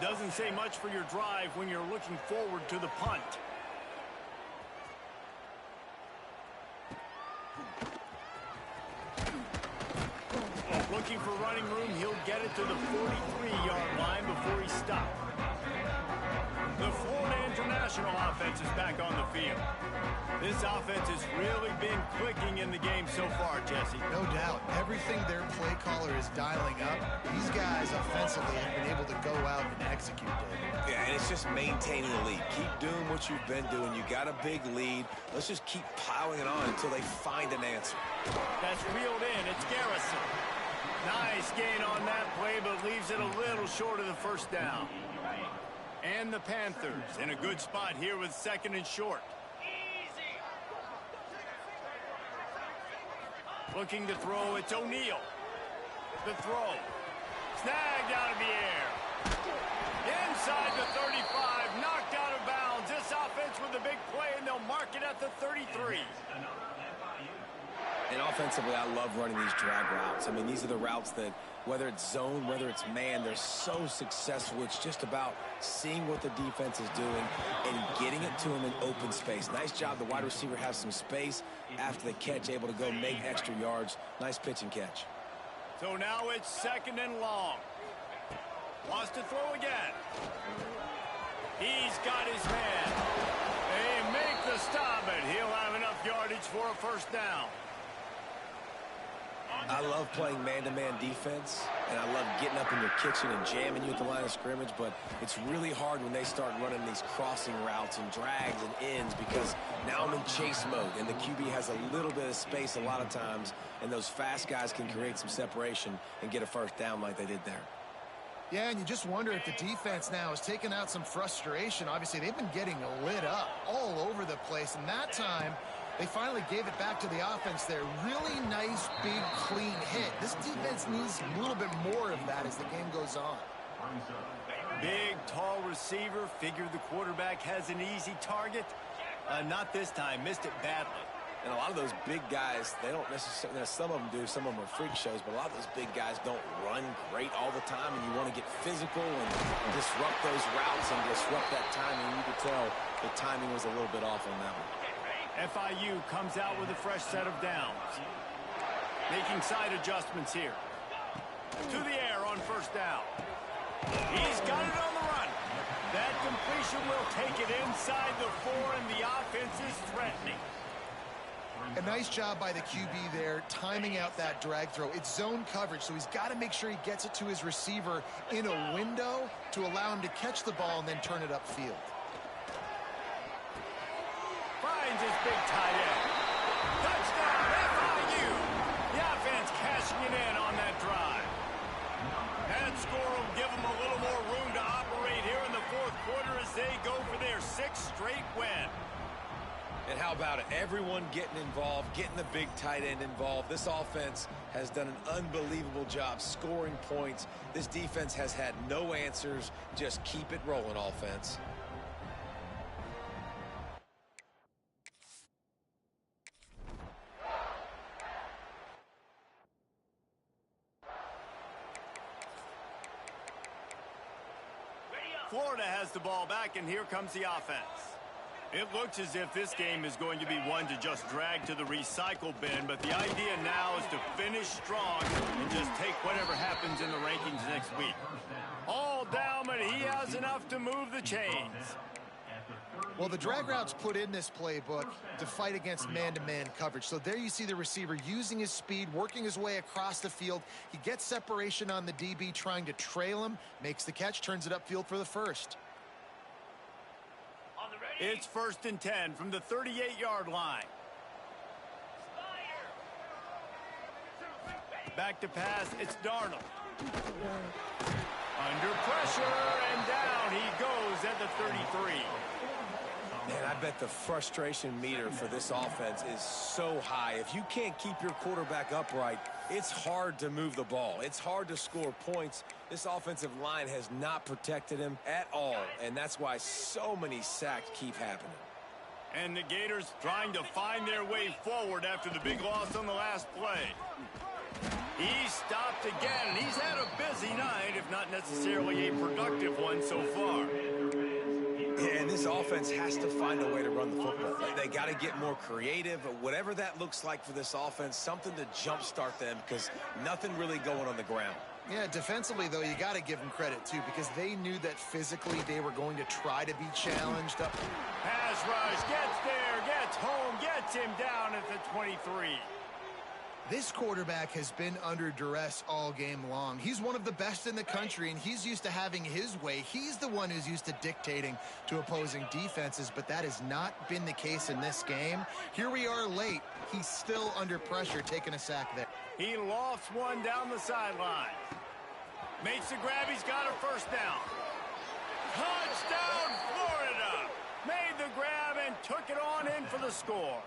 Doesn't say much for your drive when you're looking forward to the punt. Looking for running room, he'll get it to the 43-yard line before he stopped. The Florida International offense is back on the field. This offense has really been clicking in the game so far, Jesse. No doubt. Everything their play caller is dialing up, these guys offensively have been able to go out and execute, David. Yeah, and it's just maintaining the lead. Keep doing what you've been doing. You got a big lead. Let's just keep piling it on until they find an answer. That's reeled in. It's Garrison. Nice gain on that play, but leaves it a little short of the first down. And the Panthers in a good spot here with second and short. Looking to throw, it's O'Neal. The throw. Snagged out of the air. Inside the 35, knocked out of bounds. This offense with a big play, and they'll mark it at the 33. And offensively, I love running these drag routes. I mean, these are the routes that, whether it's zone, whether it's man, they're so successful. It's just about seeing what the defense is doing and getting it to them in open space. Nice job. The wide receiver has some space after the catch, able to go make extra yards. Nice pitch and catch. So now it's second and long. Wants to throw again. He's got his man. They make the stop, but he'll have enough yardage for a first down. I love playing man-to-man defense, and I love getting up in your kitchen and jamming you at the line of scrimmage, but it's really hard when they start running these crossing routes and drags and ends because now I'm in chase mode, and the QB has a little bit of space a lot of times, and those fast guys can create some separation and get a first down like they did there. Yeah, and you just wonder if the defense now has taken out some frustration. Obviously, they've been getting lit up all over the place, and that time they finally gave it back to the offense there. Really nice, big, clean hit. This defense needs a little bit more of that as the game goes on. Big, tall receiver. Figured the quarterback has an easy target. Not this time. Missed it badly. And a lot of those big guys, they don't necessarily, some of them do, some of them are freak shows, but a lot of those big guys don't run great all the time, and you want to get physical and disrupt those routes and disrupt that timing. You could tell the timing was a little bit off on that one. FIU comes out with a fresh set of downs. Making side adjustments here. To the air on first down. He's got it on the run. That completion will take it inside the 4, and the offense is threatening. A nice job by the QB there, timing out that drag throw. It's zone coverage, so he's got to make sure he gets it to his receiver in a window to allow him to catch the ball and then turn it upfield. Finds his big tight end. Touchdown, FIU. The offense cashing it in on that drive. That score will give them a little more room to operate here in the fourth quarter as they go for their 6th straight win. And how about it? Everyone getting involved, getting the big tight end involved. This offense has done an unbelievable job scoring points. This defense has had no answers. Just keep it rolling, offense. Florida has the ball back, and here comes the offense. It looks as if this game is going to be one to just drag to the recycle bin, but the idea now is to finish strong and just take whatever happens in the rankings next week. All down, but he has enough to move the chains. Well, the drag route's put in this playbook to fight against man-to-man coverage. So there you see the receiver using his speed, working his way across the field. He gets separation on the DB, trying to trail him, makes the catch, turns it upfield for the first. It's 1st and 10 from the 38-yard line. Back to pass, it's Darnold. Under pressure, and down he goes at the 33. Man, I bet the frustration meter for this offense is so high. If you can't keep your quarterback upright, it's hard to move the ball. It's hard to score points. This offensive line has not protected him at all, and that's why so many sacks keep happening. And the Gators trying to find their way forward after the big loss on the last play. He stopped again, and he's had a busy night, if not necessarily a productive one so far. Yeah, and this offense has to find a way to run the football. They got to get more creative, whatever that looks like for this offense, something to jumpstart them because nothing really going on the ground. Yeah, defensively, though, you got to give them credit, too, because they knew that physically they were going to try to be challenged up. Pass rush, gets there, gets home, gets him down at the 23. This quarterback has been under duress all game long. He's one of the best in the country, and he's used to having his way. He's the one who's used to dictating to opposing defenses, but that has not been the case in this game. Here we are late. He's still under pressure, taking a sack there. He lofts one down the sideline. Makes the grab. He's got a first down. Touchdown, Florida! Made the grab and took it on in for the score.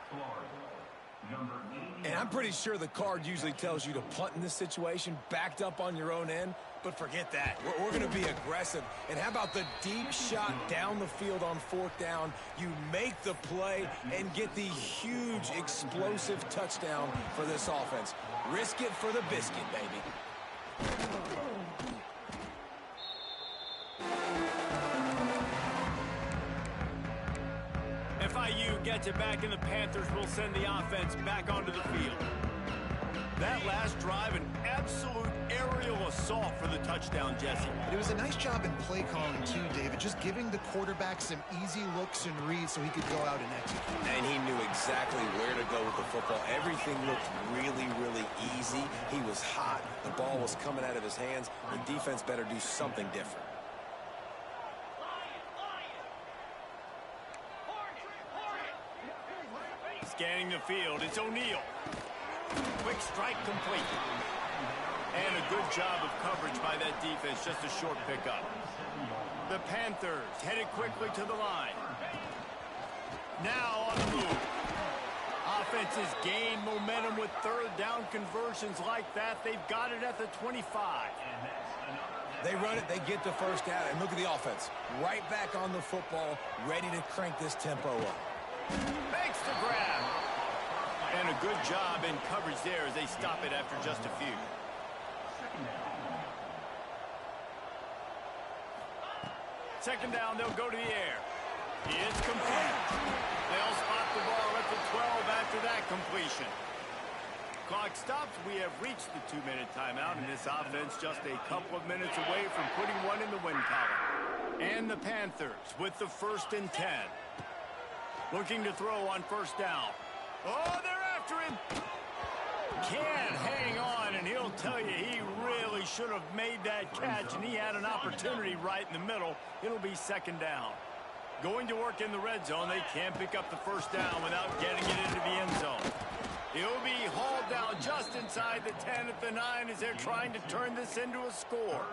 And I'm pretty sure the card usually tells you to punt in this situation, backed up on your own end, but forget that. We're going to be aggressive. And how about the deep shot down the field on 4th down? You make the play and get the huge explosive touchdown for this offense. Risk it for the biscuit, baby. FIU gets it back, and the Panthers will send the offense back onto the field. That last drive, an absolute aerial assault for the touchdown, Jesse. But it was a nice job in play calling, too, David, just giving the quarterback some easy looks and reads so he could go out and execute. And he knew exactly where to go with the football. Everything looked really, really easy. He was hot. The ball was coming out of his hands. The defense better do something different. Scanning the field, it's O'Neal. Quick strike complete. And a good job of coverage by that defense, just a short pickup. The Panthers headed quickly to the line. Now on the move. Offenses gain momentum with 3rd down conversions like that. They've got it at the 25. They run it, they get the first down, and look at the offense. Right back on the football, ready to crank this tempo up. Makes the grab. And a good job in coverage there as they stop it after just a few. Second down, they'll go to the air. It's complete. They'll spot the ball at the 12 after that completion. Clock stops. We have reached the 2-minute timeout, and this offense just a couple of minutes away from putting one in the win column. And the Panthers with the 1st and 10. Looking to throw on 1st down. Oh, they're after him. Can't hang on, and he'll tell you he really should have made that catch, and he had an opportunity right in the middle. It'll be 2nd down. Going to work in the red zone. They can't pick up the 1st down without getting it into the end zone. He'll be hauled down just inside the 10 at the 9 as they're trying to turn this into a score.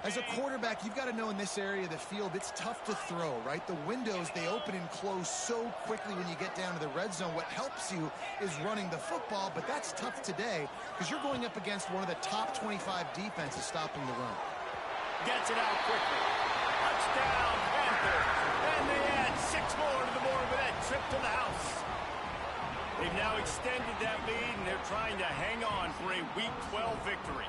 As a quarterback, you've got to know in this area of the field, it's tough to throw, right? The windows, they open and close so quickly when you get down to the red zone. What helps you is running the football, but that's tough today because you're going up against one of the top 25 defenses stopping the run. Gets it out quickly. Touchdown, Panthers. And they add 6 more to the board with that trip to the house. They've now extended that lead, and they're trying to hang on for a Week 12 victory.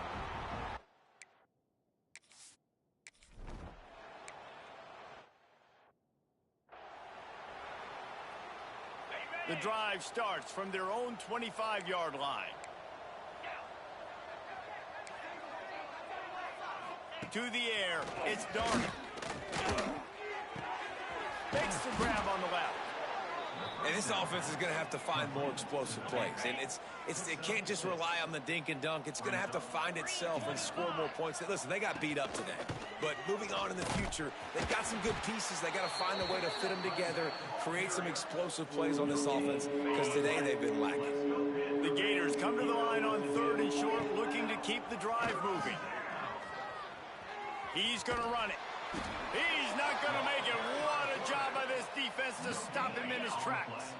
The drive starts from their own 25-yard line. To the air, it's Darnold. Makes the grab on the left. And this offense is going to have to find more explosive plays. And it can't just rely on the dink and dunk. It's going to have to find itself and score more points. Listen, they got beat up today. But moving on in the future, they've got some good pieces. They got to find a way to fit them together, create some explosive plays on this offense, because today they've been lacking. The Gators come to the line on 3rd and short, looking to keep the drive moving. He's going to run it. He's not going to make it. What a job by this defense to stop him in his tracks.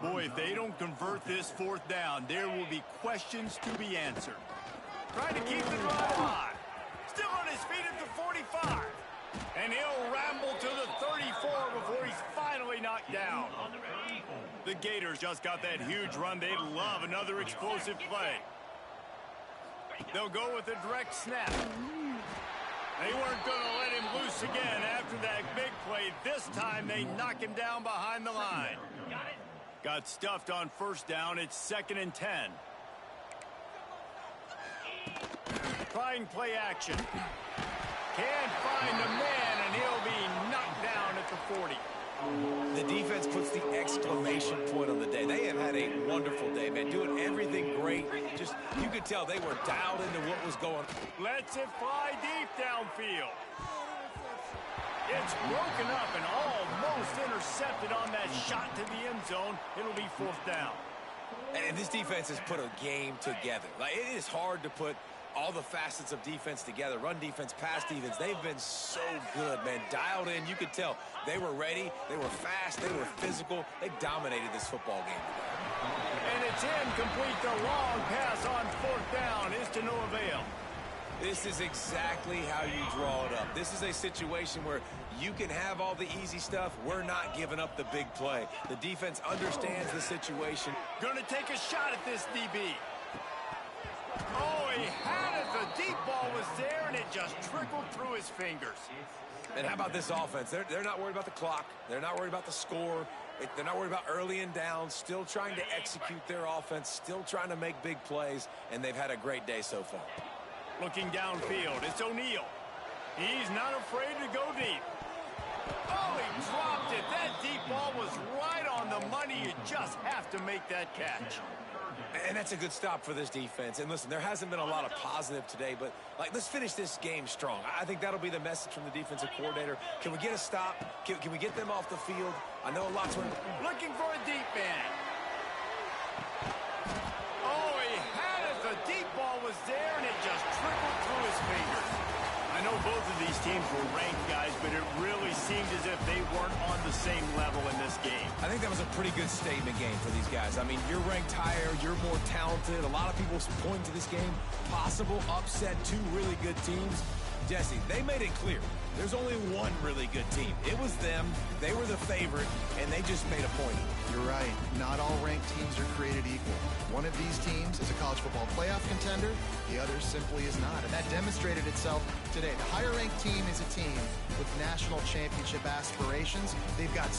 Boy, if they don't convert this 4th down, there will be questions to be answered. Trying to keep the drive alive. Still on his feet at the 45. And he'll ramble to the 34 before he's finally knocked down. The Gators just got that huge run. They'd love another explosive play. They'll go with a direct snap. They weren't going to let him loose again after that big play. This time they knock him down behind the line. Got stuffed on 1st down. It's 2nd and 10. Trying play action. Can't find a man, and he'll be knocked down at the 40. The defense puts the exclamation point on the day. They have had a wonderful day, man, doing everything great. Just, you could tell they were dialed into what was going on. Lets it fly deep downfield. It's broken up and almost intercepted on that shot to the end zone. It'll be 4th down. And this defense has put a game together. Like, it is hard to put all the facets of defense together. Run defense, pass defense. They've been so good, man. Dialed in. You could tell they were ready. They were fast. They were physical. They dominated this football game today. And it's incomplete. The long pass on 4th down is to no avail. This is exactly how you draw it up. This is a situation where you can have all the easy stuff. We're not giving up the big play. The defense understands the situation. Going to take a shot at this DB. Oh, he had it. The deep ball was there, and it just trickled through his fingers. And how about this offense? They're not worried about the clock. They're not worried about the score. They're not worried about early and down. Still trying to execute their offense. Still trying to make big plays, and they've had a great day so far. Looking downfield, it's O'Neal. He's not afraid to go deep. Oh, he dropped it. That deep ball was right on the money. You just have to make that catch. And that's a good stop for this defense. And listen, there hasn't been a lot of positive today, but let's finish this game strong. I think that'll be the message from the defensive coordinator. Can we get a stop? Can we get them off the field? I know a lot's looking for a deep man. Oh, he had it. The deep ball was there, and it just trickled through his fingers. I know both of these teams were ranked, guys, but it really seemed as if they weren't on the same level in this game. I think that was a pretty good statement game for these guys. I mean, you're ranked higher, you're more talented. A lot of people point to this game. Possible upset, 2 really good teams. Jesse, they made it clear. There's only one really good team. It was them. They were the favorite, and they just made a point. You're right. Not all ranked teams are created equal. One of these teams is a college football playoff contender. The other simply is not. And that demonstrated itself today. The higher-ranked team is a team with national championship aspirations. They've got...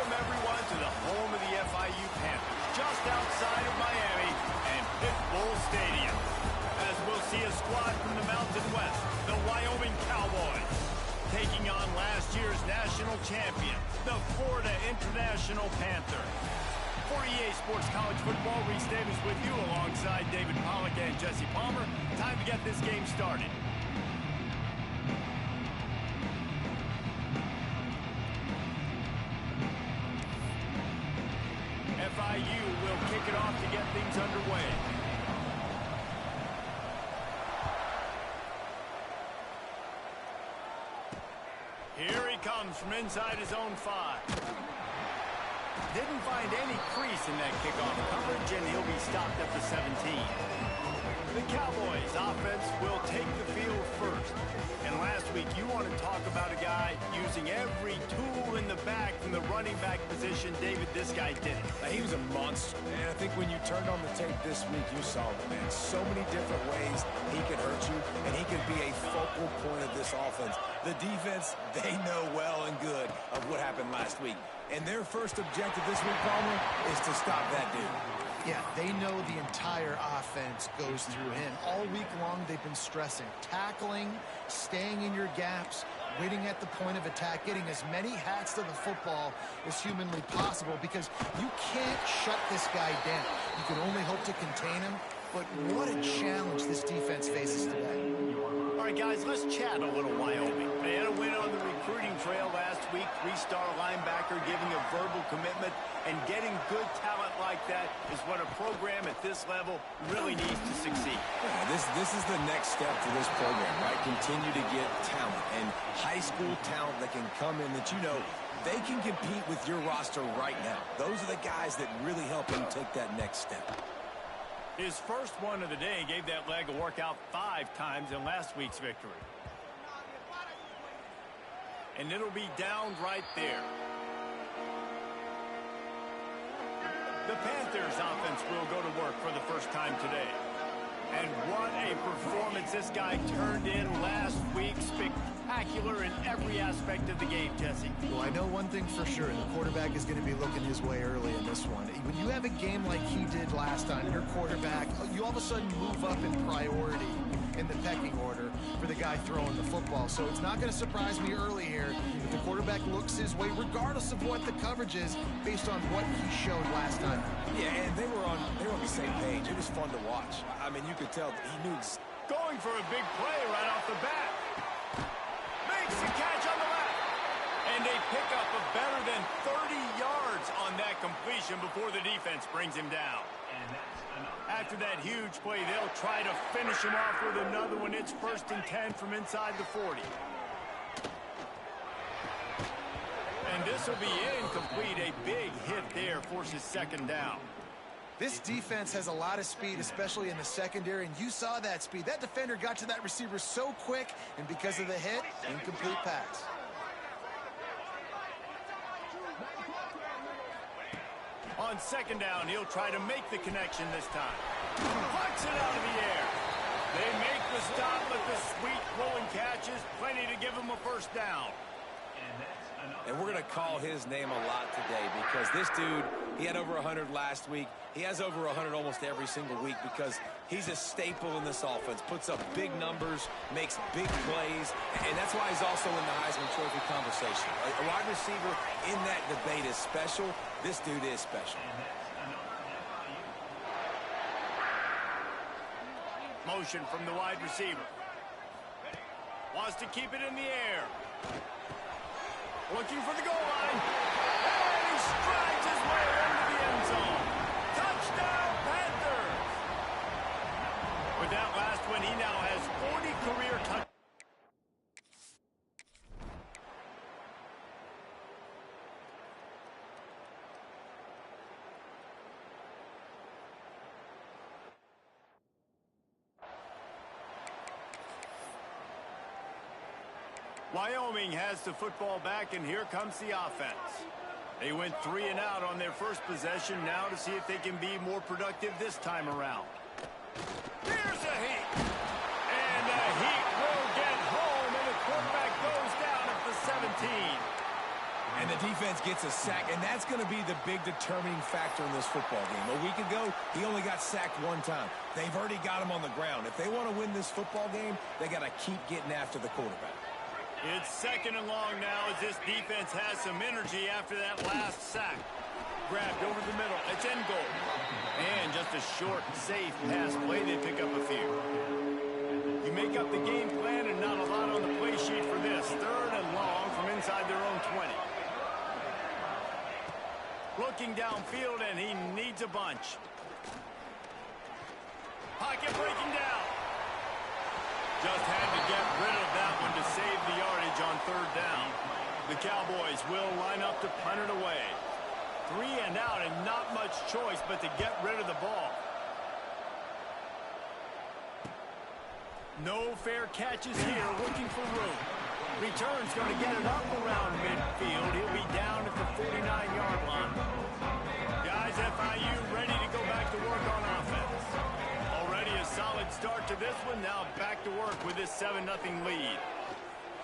Welcome, everyone, to the home of the FIU Panthers, just outside of Miami and Pit Bull Stadium. As we'll see a squad from the Mountain West, the Wyoming Cowboys, taking on last year's national champion, the Florida International Panthers. For EA Sports College Football, Reese Davis with you alongside David Pollack and Jesse Palmer. Time to get this game started. FIU will kick it off to get things underway. Here he comes from inside his own 5. Didn't find any crease in that kickoff coverage, and he'll be stopped at the 17. The Cowboys offense will take the field first. And last week, you want to talk about a guy using every tool in the back from the running back position. David, this guy did it. He was a monster. And I think when you turned on the tape this week, you saw it, man. So many different ways he could hurt you, and he could be a focal point of this offense. The defense, they know well and good of what happened last week. And their first objective this week, Palmer, is to stop that dude. Yeah, they know the entire offense goes through him. All week long, they've been stressing tackling, staying in your gaps, waiting at the point of attack, getting as many hats to the football as humanly possible, because you can't shut this guy down. You can only hope to contain him, but what a challenge this defense faces today. All right, guys, let's chat a little Wyoming. They had a win on the recruiting trail last week. 3-star linebacker giving a verbal commitment, and getting good talent like that is what a program at this level really needs to succeed. Yeah, this is the next step for this program, right? Continue to get talent and high school talent that can come in that they can compete with your roster right now. Those are the guys that really help him take that next step. His first one of the day gave that leg a workout 5 times in last week's victory. And it'll be down right there. The Panthers offense will go to work for the first time today. And what a performance this guy turned in last week. Spectacular in every aspect of the game, Jesse. Well, I know one thing for sure. The quarterback is going to be looking his way early in this one. When you have a game like he did last time, your quarterback, you all of a sudden move up in priority in the pecking order for the guy throwing the football. So it's not going to surprise me early here if the quarterback looks his way, regardless of what the coverage is, based on what he showed last time. Yeah, and they were on the same page. It was fun to watch. I mean, you could tell that he knew. Going for a big play right off the bat. Makes the catch on the left. And a pickup of better than 30 yards on that completion before the defense brings him down. After that huge play, they'll try to finish him off with another one. It's 1st and 10 from inside the 40. And this will be incomplete. A big hit there forces 2nd down. This defense has a lot of speed, especially in the secondary, and you saw that speed. That defender got to that receiver so quick, and because of the hit, incomplete pass. On 2nd down, he'll try to make the connection this time. Puts it out of the air. They make the stop, but the sweet rolling catch is plenty to give him a 1st down. And we're going to call his name a lot today because this dude, he had over 100 last week. He has over 100 almost every single week because he's a staple in this offense. Puts up big numbers, makes big plays, and that's why he's also in the Heisman Trophy conversation. A wide receiver in that debate is special. This dude is special. Motion from the wide receiver. Wants to keep it in the air. Looking for the goal line. And he strides his way into the end zone. Touchdown, Panthers! With that last one, he now has 40 career touchdowns. Wyoming has the football back, and here comes the offense. They went 3 and out on their first possession, now to see if they can be more productive this time around. Here's a heat. And the heat will get home, and the quarterback goes down at the 17. And the defense gets a sack, and that's going to be the big determining factor in this football game. A week ago, he only got sacked one time. They've already got him on the ground. If they want to win this football game, they got to keep getting after the quarterback. It's 2nd and long now as this defense has some energy after that last sack. Grabbed over the middle. It's in goal. And just a short, safe pass play. They pick up a few. You make up the game plan and not a lot on the play sheet for this. 3rd and long from inside their own 20. Looking downfield, and he needs a bunch. Pocket breaking down. Just had to get rid of that one to save the yardage on 3rd down. The Cowboys will line up to punt it away. 3 and out, and not much choice but to get rid of the ball. No fair catches here, looking for room. Return's going to get it up around midfield. He'll be down at the 49-yard line. Guys, FIU ready to go back to work on offense. Already a solid start to this one. Now back to work with this 7-0 lead.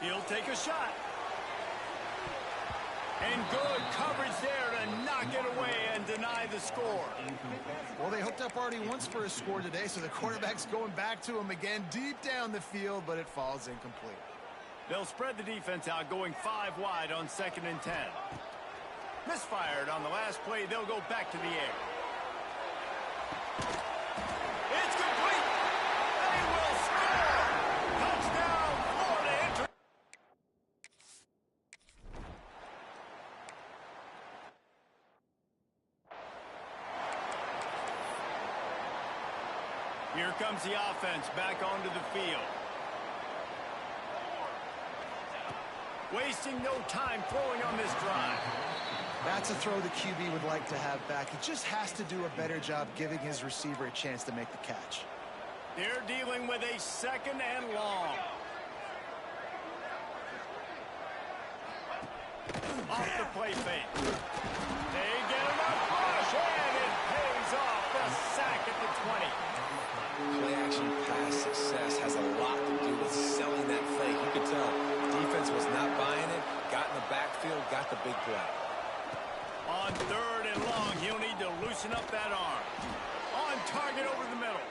He'll take a shot. And good coverage there to knock it away and deny the score. Well, they hooked up already once for a score today, so the quarterback's going back to him again deep down the field, but it falls incomplete. They'll spread the defense out, going 5 wide on 2nd and 10. Misfired on the last play. They'll go back to the air. It's complete. They will score. Touchdown, Florida. Here comes the offense back onto the field. Wasting no time throwing on this drive. That's a throw the QB would like to have back. He just has to do a better job giving his receiver a chance to make the catch. They're dealing with a 2nd and long. Off the play fake. They get enough rush, and it pays off. The sack at the 20. Play action pass success has a lot to do with selling that fake. You could tell defense was not buying it, got in the backfield, got the big play. On 3rd and long, he'll need to loosen up that arm. On target over the middle.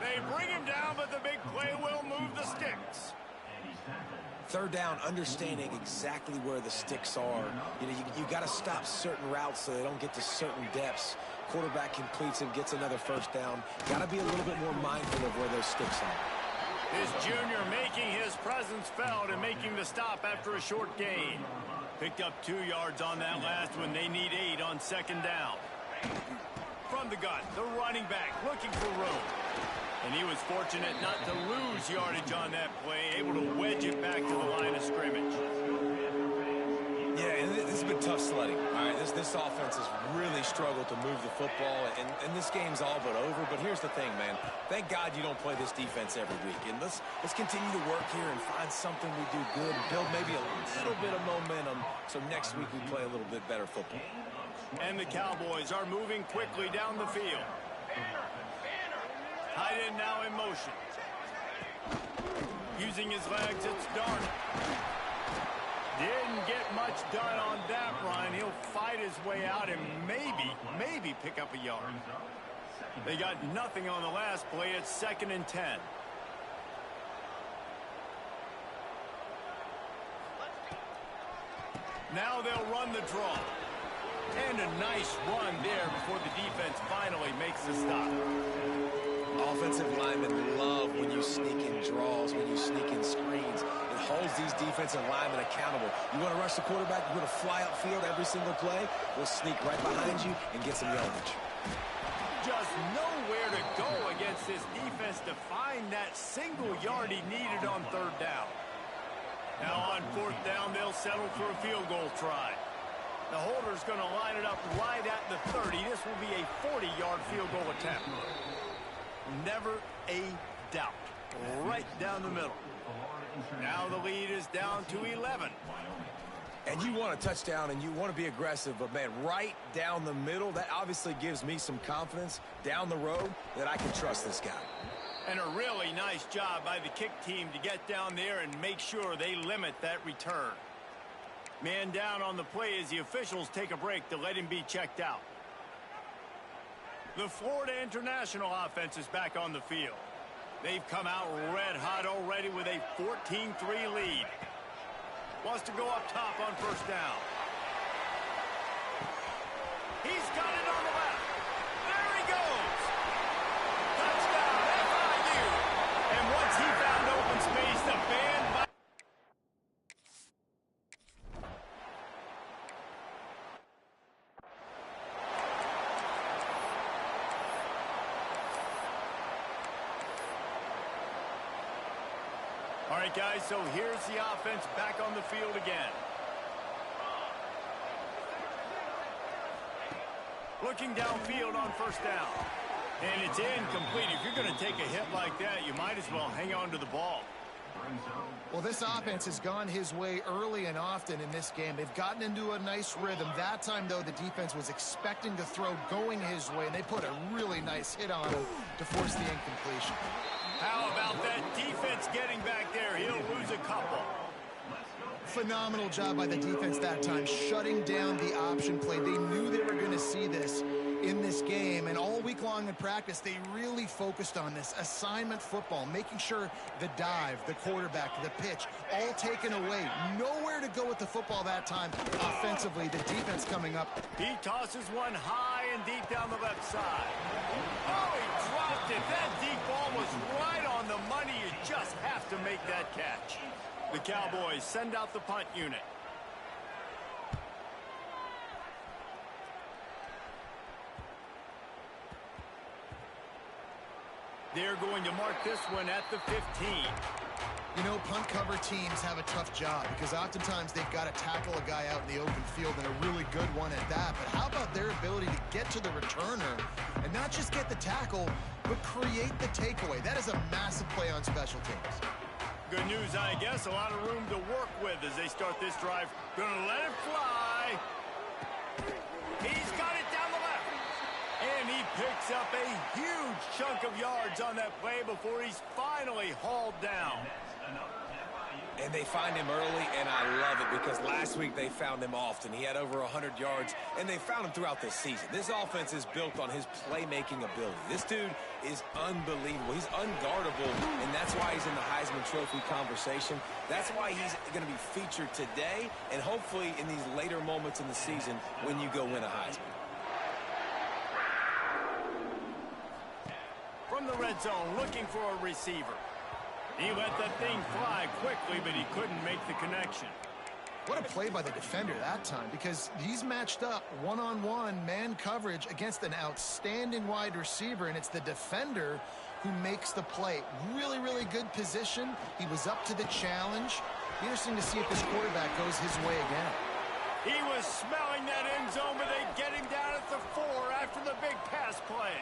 They bring him down, but the big play will move the sticks. 3rd down, understanding exactly where the sticks are. You got to stop certain routes so they don't get to certain depths. Quarterback completes and gets another 1st down. Got to be a little bit more mindful of where those sticks are. This junior making his presence felt and making the stop after a short gain. Picked up 2 yards on that last one. They need 8 on 2nd down. From the gun, the running back looking for room. And he was fortunate not to lose yardage on that play, able to wedge it back to the line of scrimmage. Yeah, and this has been tough sledding. All right, this offense has really struggled to move the football, and this game's all but over. But here's the thing, man. Thank God you don't play this defense every week. And let's continue to work here and find something we do good and build maybe a little bit of momentum so next week we play a little bit better football. And the Cowboys are moving quickly down the field. Tight end now in motion. Using his legs, it's Darnold. Didn't get much done on that run. He'll fight his way out and maybe pick up a yard. They got nothing on the last play. It's 2nd and 10. Now they'll run the draw. And a nice run there before the defense finally makes the stop. Offensive linemen love when you sneak in draws, when you sneak in screens. It holds these defensive linemen accountable. You want to rush the quarterback, you want to fly upfield every single play, we'll sneak right behind you and get some yardage. Just nowhere to go against this defense to find that single yard he needed on 3rd down. Now on 4th down, they'll settle for a field goal try. The holder's going to line it up right at the 30. This will be a 40-yard field goal attempt. Never a doubt. Right down the middle. Now the lead is down to 11. And you want a touchdown and you want to be aggressive, but, man, right down the middle, that obviously gives me some confidence down the road that I can trust this guy. And a really nice job by the kick team to get down there and make sure they limit that return. Man down on the play as the officials take a break to let him be checked out. The Florida International offense is back on the field. They've come out red hot already with a 14-3 lead. Wants to go up top on first down. He's got it on the left. There he goes. Touchdown, FIU. And once he found open space, the band... All right, guys, so here's the offense back on the field again. Looking downfield on first down. And it's incomplete. If you're going to take a hit like that, you might as well hang on to the ball. Well, this offense has gone his way early and often in this game. They've gotten into a nice rhythm. That time, though, the defense was expecting to throw going his way, and they put a really nice hit on him to force the incompletion. How about that defense getting back there? He'll lose a couple. Phenomenal job by the defense that time, shutting down the option play. They knew they were going to see this in this game, and all week long in practice, they really focused on this assignment football, making sure the dive, the quarterback, the pitch, all taken away. Nowhere to go with the football that time offensively. The defense coming up. He tosses one high and deep down the left side. Oh, he dropped it. That deep ball was right on the money. You just have to make that catch. The Cowboys send out the punt unit. They're going to mark this one at the 15. You know, punt cover teams have a tough job because oftentimes they've got to tackle a guy out in the open field, and a really good one at that. But how about their ability to get to the returner and not just get the tackle, but create the takeaway? That is a massive play on special teams. Good news, I guess. A lot of room to work with as they start this drive. Gonna let it fly. He's got it down the left. And he picks up a huge chunk of yards on that play before he's finally hauled down. And they find him early, and I love it because last week they found him often. He had over 100 yards, and they found him throughout the season. This offense is built on his playmaking ability. This dude is unbelievable. He's unguardable, and that's why he's in the Heisman Trophy conversation. That's why he's going to be featured today and hopefully in these later moments in the season when you go win a Heisman. From the red zone, looking for a receiver. He let that thing fly quickly, but he couldn't make the connection. What a play by the defender that time, because he's matched up one-on-one man coverage against an outstanding wide receiver, and it's the defender who makes the play. Really, really good position. He was up to the challenge. Interesting to see if this quarterback goes his way again. He was smelling that end zone, but they get him down at the 4 after the big pass play.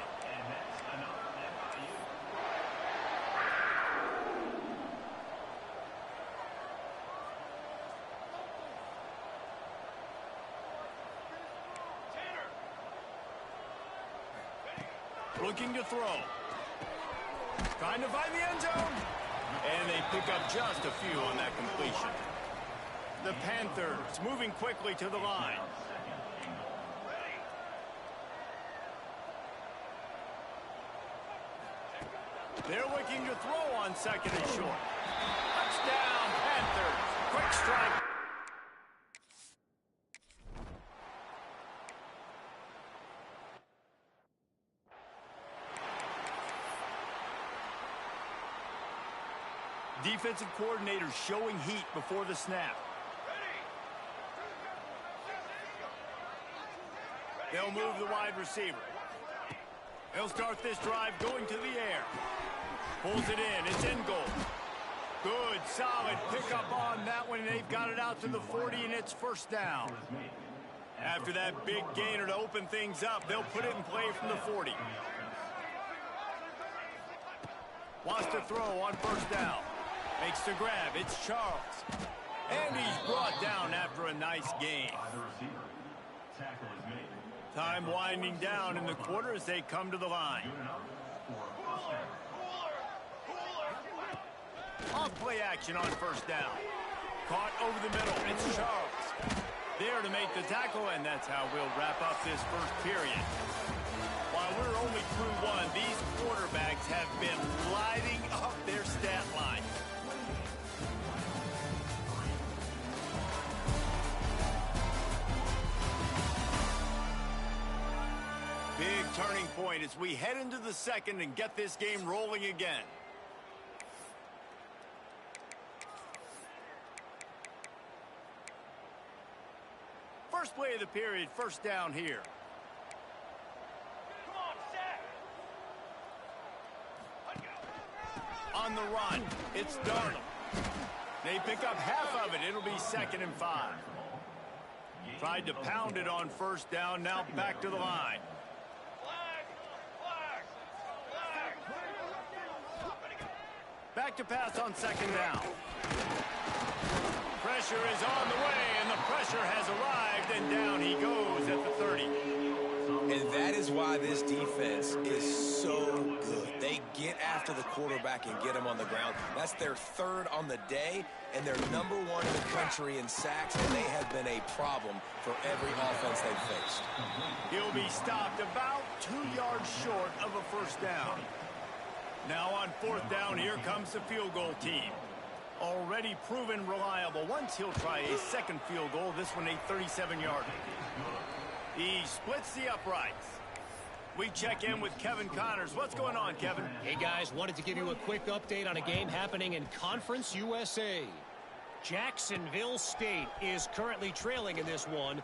Looking to throw. Trying to find the end zone. And they pick up just a few on that completion. The Panthers moving quickly to the line. They're looking to throw on second and short. Touchdown, Panthers. Quick strike. Defensive coordinators showing heat before the snap. They'll move the wide receiver. They'll start this drive going to the air. Pulls it in. It's in goal. Good, solid pickup on that one. They've got it out to the 40, and it's first down. After that big gainer to open things up, they'll put it in play from the 40. Wants to throw on first down. Makes the grab. It's Charles. And he's brought down after a nice gain. Time winding down in the quarter as they come to the line. Off play action on first down. Caught over the middle. It's Charles. there to make the tackle, and that's how we'll wrap up this first period. While we're only through one, these quarterbacks have been lighting up their stat line. Big turning point as we head into the second and get this game rolling again. First play of the period, first down here. Come on, Zach. On the run, it's Darnold. They pick up half of it. It'll be 2nd and 5. Tried to pound it on first down, now back to the line. Back to pass on 2nd down. Pressure is on the way, and the pressure has arrived, and down he goes at the 30. And that is why this defense is so good. They get after the quarterback and get him on the ground. That's their 3rd on the day, and they're number 1 in the country in sacks, and they have been a problem for every offense they've faced. He'll be stopped about 2 yards short of a first down. Now on 4th down, here comes the field goal team. Already proven reliable. Once he'll try a 2nd field goal, this one a 37-yarder. He splits the uprights. We check in with Kevin Connors. What's going on, Kevin? Hey, guys, wanted to give you a quick update on a game happening in Conference USA. Jacksonville State is currently trailing in this one,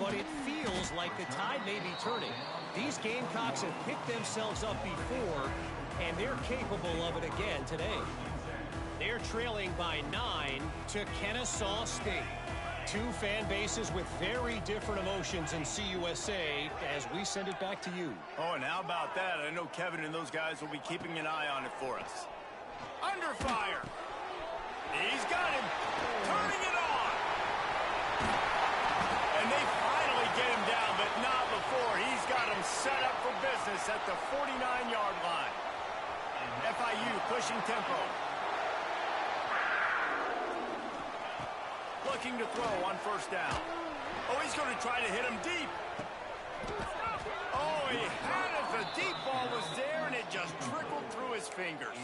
but it feels like the tide may be turning. These Gamecocks have picked themselves up before, and they're capable of it again today. They're trailing by 9 to Kennesaw State. 2 fan bases with very different emotions in CUSA as we send it back to you. Oh, and how about that? I know Kevin and those guys will be keeping an eye on it for us. Under fire. He's got him. Turning it on. And they finally get him down, but not before. He's got him set up for business at the 49-yard line. FIU pushing tempo. Looking to throw on first down. Oh, he's going to try to hit him deep. Oh, he had it. The deep ball was there, and it just trickled through his fingers.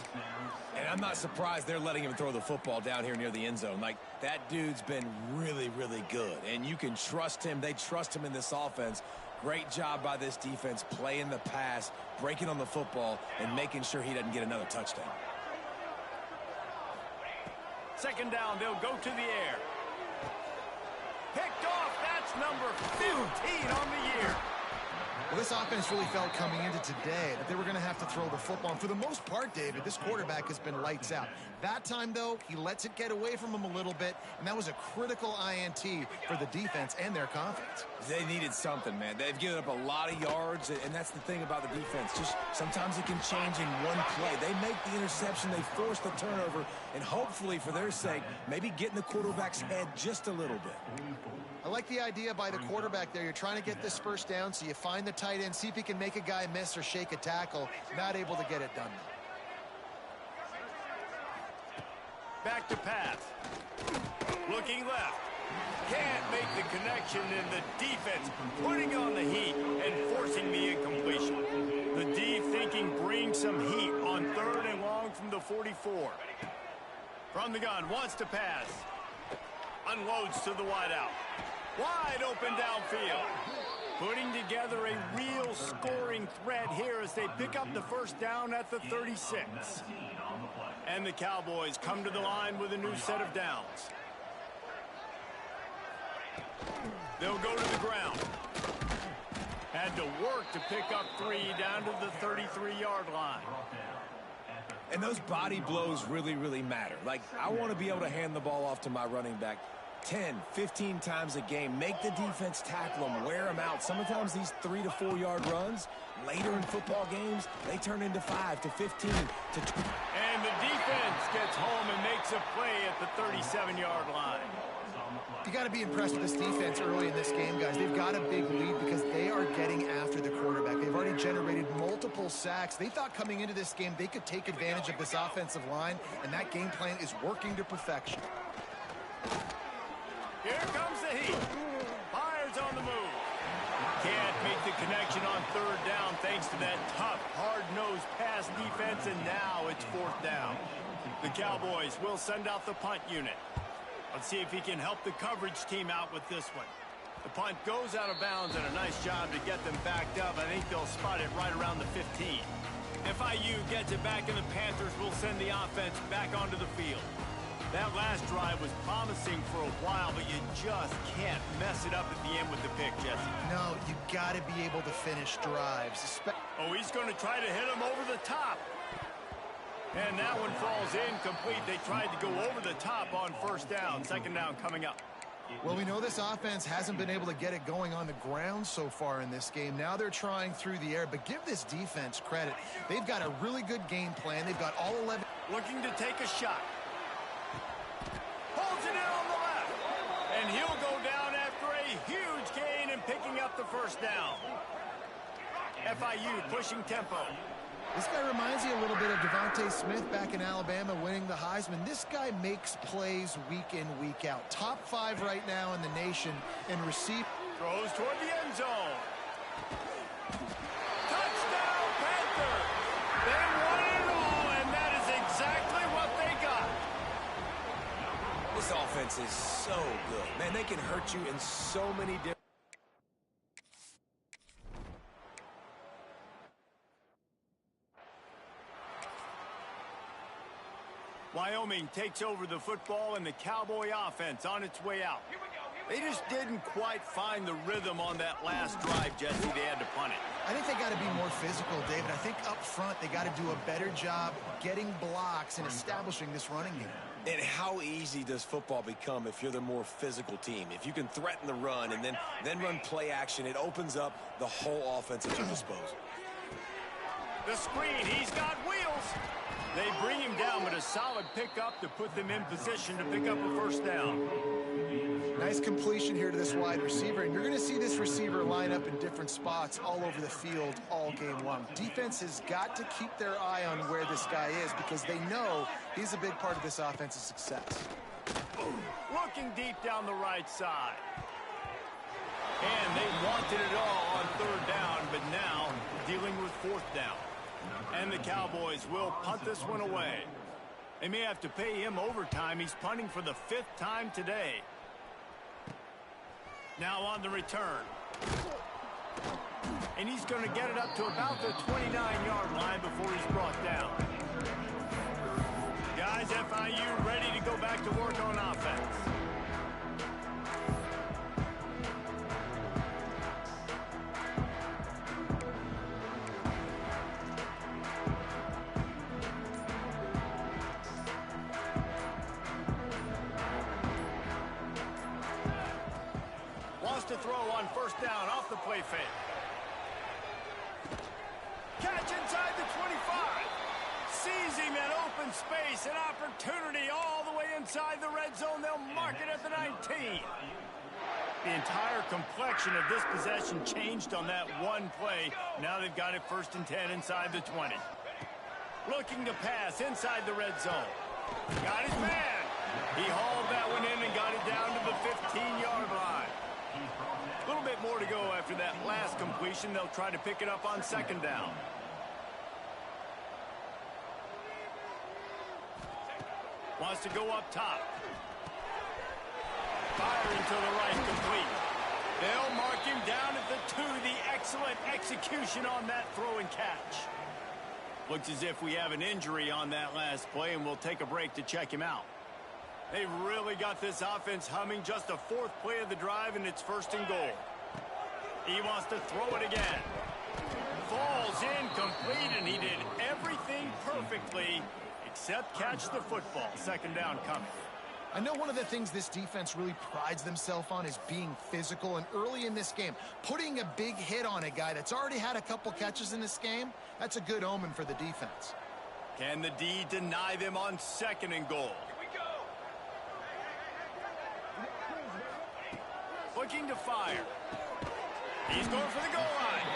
And I'm not surprised they're letting him throw the football down here near the end zone. Like, that dude's been really, really good. And you can trust him. They trust him in this offense. Great job by this defense playing the pass, breaking on the football, and making sure he doesn't get another touchdown. 2nd down, they'll go to the air. Picked off, that's number 15 on the year. Well, this offense really felt coming into today that they were going to have to throw the football. And for the most part, David, this quarterback has been lights out. That time, though, he lets it get away from him a little bit, and that was a critical INT for the defense and their confidence. They needed something, man. They've given up a lot of yards, and that's the thing about the defense. Just sometimes it can change in one play. They make the interception, they force the turnover, and hopefully, for their sake, maybe get in the quarterback's head just a little bit. I like the idea by the quarterback there. You're trying to get this first down, so you find the tight end, see if he can make a guy miss or shake a tackle. Not able to get it done. Back to pass. Looking left. Can't make the connection, and the defense putting on the heat and forcing the incompletion. The D thinking bring some heat on 3rd and long from the 44. From the gun, wants to pass. Unloads to the wideout. Wide open downfield. Putting together a real scoring threat here as they pick up the first down at the 36. And the Cowboys come to the line with a new set of downs. They'll go to the ground. Had to work to pick up 3 down to the 33-yard line. And those body blows really, really matter. Like, I want to be able to hand the ball off to my running back 10, 15 times a game. Make the defense tackle them, wear them out. Sometimes these 3 to 4 yard runs, later in football games, they turn into 5 to 15 to 20. And the defense gets home and makes a play at the 37-yard line. You got to be impressed with this defense early in this game, guys. They've got a big lead because they are getting after the quarterback. They've already generated multiple sacks. They thought coming into this game they could take advantage of this offensive line, and that game plan is working to perfection. Here comes the heat. make the connection on third down thanks to that tough, hard-nosed pass defense, and now it's fourth down. The Cowboys will send out the punt unit. Let's see if he can help the coverage team out with this one. The punt goes out of bounds, and a nice job to get them backed up. I think they'll spot it right around the 15. FIU gets it back, and the Panthers will send the offense back onto the field. That last drive was promising for a while, but you just can't mess it up at the end with the pick, Jesse. No, you got to be able to finish drives. Oh, he's going to try to hit him over the top. And that one falls incomplete. They tried to go over the top on first down. Second down coming up. Well, we know this offense hasn't been able to get it going on the ground so far in this game. Now they're trying through the air, but give this defense credit. They've got a really good game plan. They've got all 11. Looking to take a shot. Holds it in on the left. And he'll go down after a huge gain and picking up the first down. FIU pushing tempo. This guy reminds you a little bit of Devontae Smith back in Alabama winning the Heisman. This guy makes plays week in, week out. Top 5 right now in the nation in receive. Throws toward the end zone. Touchdown, Panther! They won it all, and that is exactly what they got. This offense is so good. Man, they can hurt you in so many different... Wyoming takes over the football, and the Cowboy offense on its way out. They just didn't quite find the rhythm on that last drive, Jesse. They had to punt it. I think they got to be more physical, David. I think up front they got to do a better job getting blocks and establishing this running game. And how easy does football become if you're the more physical team? If you can threaten the run and then run play action, it opens up the whole offense at your disposal. The screen, he's got wheels. They bring him down, but a solid pickup to put them in position to pick up a first down. Nice completion here to this wide receiver, and you're going to see this receiver line up in different spots all over the field all game long. Defense has got to keep their eye on where this guy is because they know he's a big part of this offense's success. Looking deep down the right side. And they wanted it all on third down, but now dealing with fourth down. And the Cowboys will punt this one away. They may have to pay him overtime. He's punting for the 5th time today. Now on the return. And he's going to get it up to about the 29-yard line before he's brought down. Guys, FIU ready to go back to work on offense. To throw on first down off the play fake. Catch inside the 25. Sees him in open space, an opportunity all the way inside the red zone. They'll mark it at the 19. The entire complexion of this possession changed on that one play. Now they've got it 1st and 10 inside the 20. Looking to pass inside the red zone. Got his man. He hauled that one in and got it down to the 15-yard line. A little bit more to go after that last completion. They'll try to pick it up on second down. Wants to go up top. Firing to the right, complete. They'll mark him down at the 2. The excellent execution on that throw and catch. Looks as if we have an injury on that last play, and we'll take a break to check him out. They've really got this offense humming. Just a 4th play of the drive, and it's 1st and goal. He wants to throw it again. Falls incomplete, and he did everything perfectly except catch the football. Second down coming. I know one of the things this defense really prides themselves on is being physical, and early in this game, putting a big hit on a guy that's already had a couple catches in this game, that's a good omen for the defense. Can the D deny them on 2nd and goal? Looking to fire. He's going for the goal line.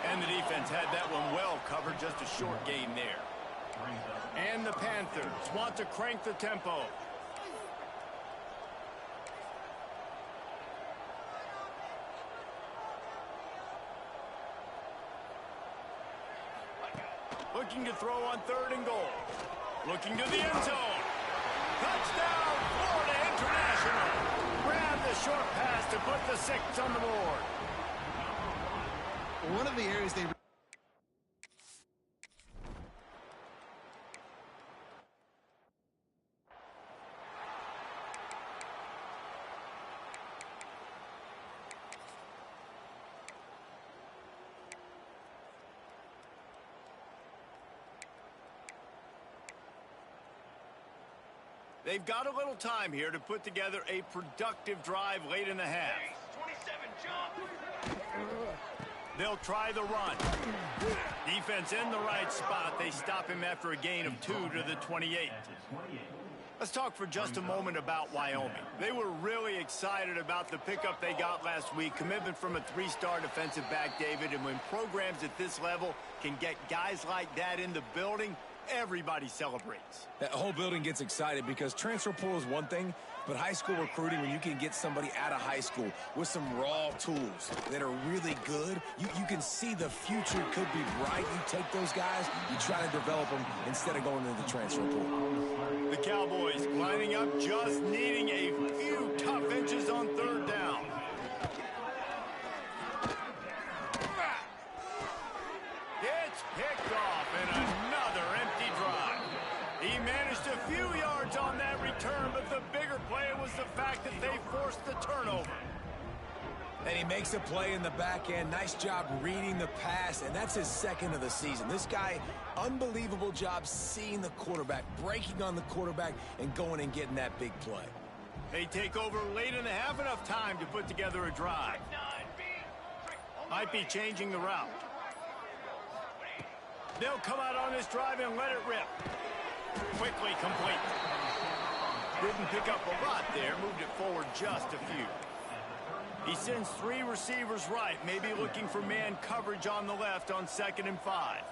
And the defense had that one well covered. Just a short gain there. And the Panthers want to crank the tempo. Looking to throw on 3rd and goal. Looking to the end zone. Touchdown, Florida International. Grab the short pass to put the 6 on the board. One of the areas they... They've got a little time here to put together a productive drive late in the half. 27 jump. They'll try the run. Defense in the right spot. They stop him after a gain of 2 to the 28. Let's talk for just a moment about Wyoming. They were really excited about the pickup they got last week. Commitment from a 3-star defensive back, David. And when programs at this level can get guys like that in the building, everybody celebrates. That whole building gets excited because transfer portal is one thing, but high school recruiting, when you can get somebody out of high school with some raw tools that are really good, you can see the future could be bright. You take those guys, you try to develop them instead of going into the transfer portal. The Cowboys lining up, just needing a few tough inches on 3rd down. It's picked off and another empty drive. He managed a few yards on that return, but the bigger play was the fact that they forced the turnover. And he makes a play in the back end. Nice job reading the pass, and that's his 2nd of the season. This guy, unbelievable job seeing the quarterback, breaking on the quarterback, and going and getting that big play. They take over late in the half, enough time to put together a drive. Might be changing the route. They'll come out on this drive and let it rip. Quickly complete. Didn't pick up a lot there, moved it forward just a few. He sends 3 receivers right, maybe looking for man coverage on the left on 2nd and 5.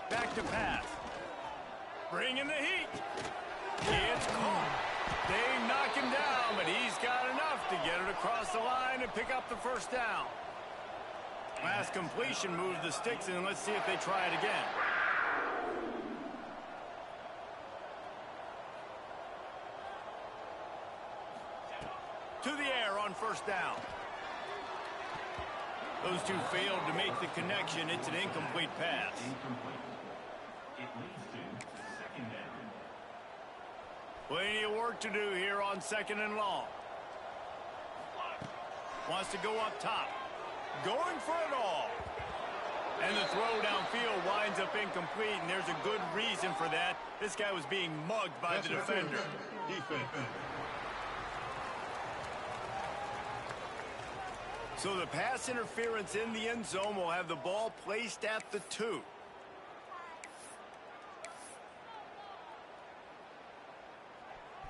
Back to pass. Bringing the heat. It's caught. They knock him down, but he's got enough to get it across the line and pick up the 1st down. Last completion moved the sticks in. Let's see if they try it again. To the air on 1st down. Those two failed to make the connection. It's an incomplete pass. It leads to 2nd down. Plenty of work to do here on 2nd and long. Wants to go up top. Going for it all. And the throw downfield winds up incomplete, and there's a good reason for that. This guy was being mugged by the defender. Defense. So the pass interference in the end zone will have the ball placed at the 2.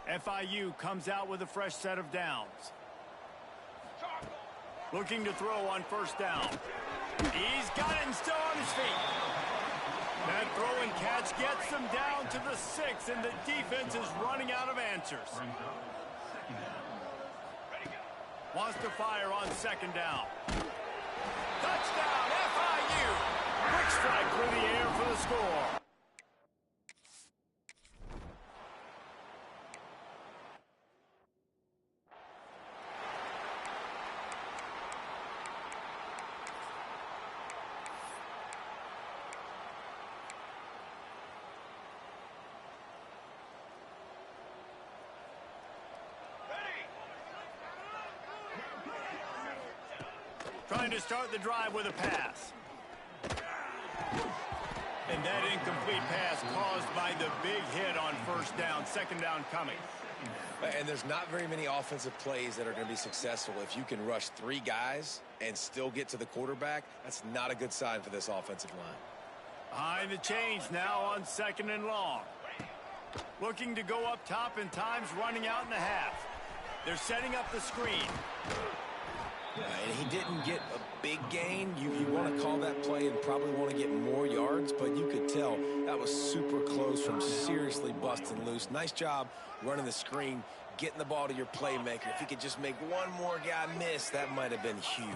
FIU comes out with a fresh set of downs. Looking to throw on 1st down. He's got it and still on his feet. That throw and catch gets them down to the 6, and the defense is running out of answers. Wants to fire on 2nd down. Touchdown, FIU! Quick strike through the air for the score. Trying to start the drive with a pass. And that incomplete pass caused by the big hit on 1st down. 2nd down coming. And there's not very many offensive plays that are going to be successful. If you can rush 3 guys and still get to the quarterback, that's not a good sign for this offensive line. Behind the chains now on 2nd and long. Looking to go up top, and time's running out in the half. They're setting up the screen. And he didn't get a big gain. You want to call that play and probably want to get more yards, but you could tell that was super close from seriously busting loose. Nice job running the screen, getting the ball to your playmaker. If he could just make one more guy miss, that might have been huge.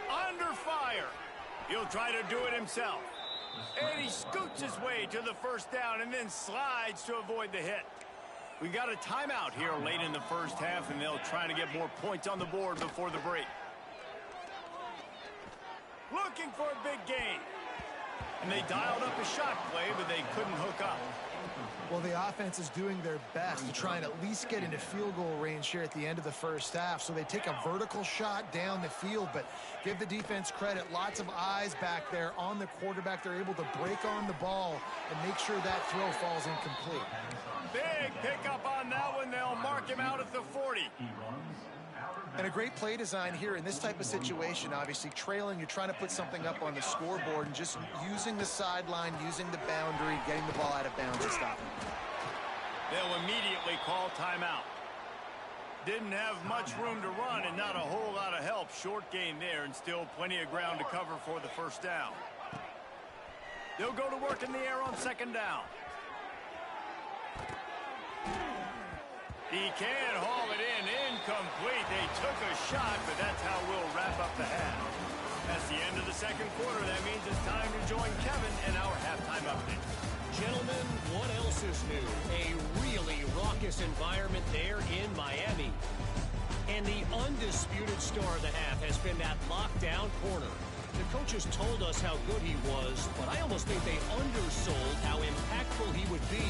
Under fire. He'll try to do it himself. And he scoots his way to the first down and then slides to avoid the hit. We got a timeout here late in the first half, and they'll try to get more points on the board before the break. Looking for a big gain. And they dialed up a shot play, but they couldn't hook up. Well, the offense is doing their best to try and at least get into field goal range here at the end of the first half. So they take a vertical shot down the field, but give the defense credit. Lots of eyes back there on the quarterback. They're able to break on the ball and make sure that throw falls incomplete. Big pickup on that one. They'll mark him out at the 40. And a great play design here in this type of situation. Obviously, trailing, you're trying to put something up on the scoreboard and just using the sideline, using the boundary, getting the ball out of bounds and stopping. They'll immediately call timeout. Didn't have much room to run and not a whole lot of help. Short gain there and still plenty of ground to cover for the first down. They'll go to work in the air on second down. He can't haul it in. Incomplete. They took a shot, but that's how we'll wrap up the half. That's the end of the second quarter. That means it's time to join Kevin in our halftime update. Gentlemen, what else is new? A really raucous environment there in Miami. And the undisputed star of the half has been that lockdown corner. The coaches told us how good he was, but I almost think they undersold how impactful he would be.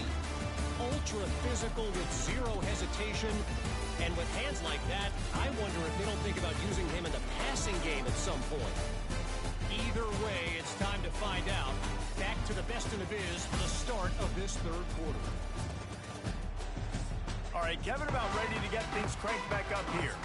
Ultra physical with zero hesitation, and with hands like that, I wonder if they don't think about using him in the passing game at some point. Either way, it's time to find out. Back to the best in the biz for the start of this third quarter. All right, Kevin, about ready to get things cranked back up here.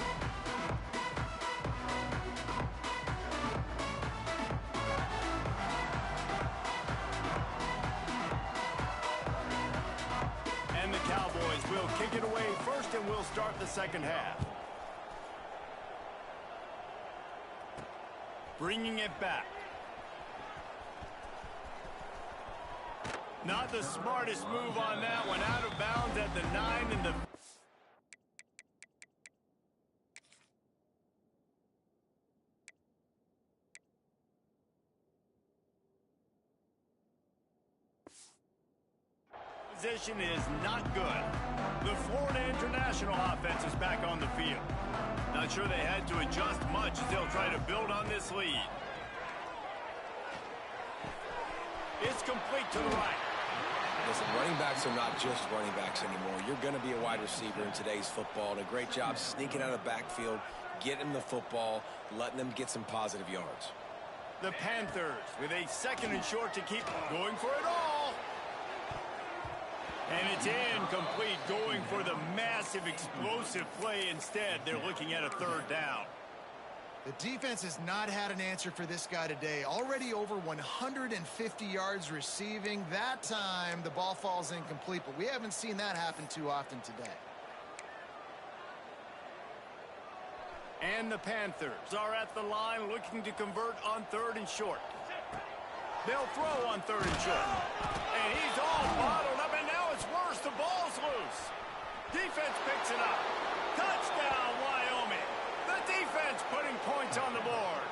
And the Cowboys will kick it away first, and we'll start the second half. Bringing it back. Not the smartest move on that one. Out of bounds at the 9 and the... Position is not good. The Florida International offense is back on the field. Not sure they had to adjust much as they'll try to build on this lead. It's complete to the right. Listen, running backs are not just running backs anymore. You're going to be a wide receiver in today's football. And a great job sneaking out of the backfield, getting the football, letting them get some positive yards. The Panthers with a second and short to keep going for it all. And it's incomplete, going for the massive explosive play instead. They're looking at a third down. The defense has not had an answer for this guy today. Already over 150 yards receiving. That time, the ball falls incomplete, but we haven't seen that happen too often today. And the Panthers are at the line looking to convert on third and short. They'll throw on third and short. And he's all bottled up, and now it's worse. The ball's loose. Defense picks it up. Touchdown, Wyoming. The defense putting points on the board.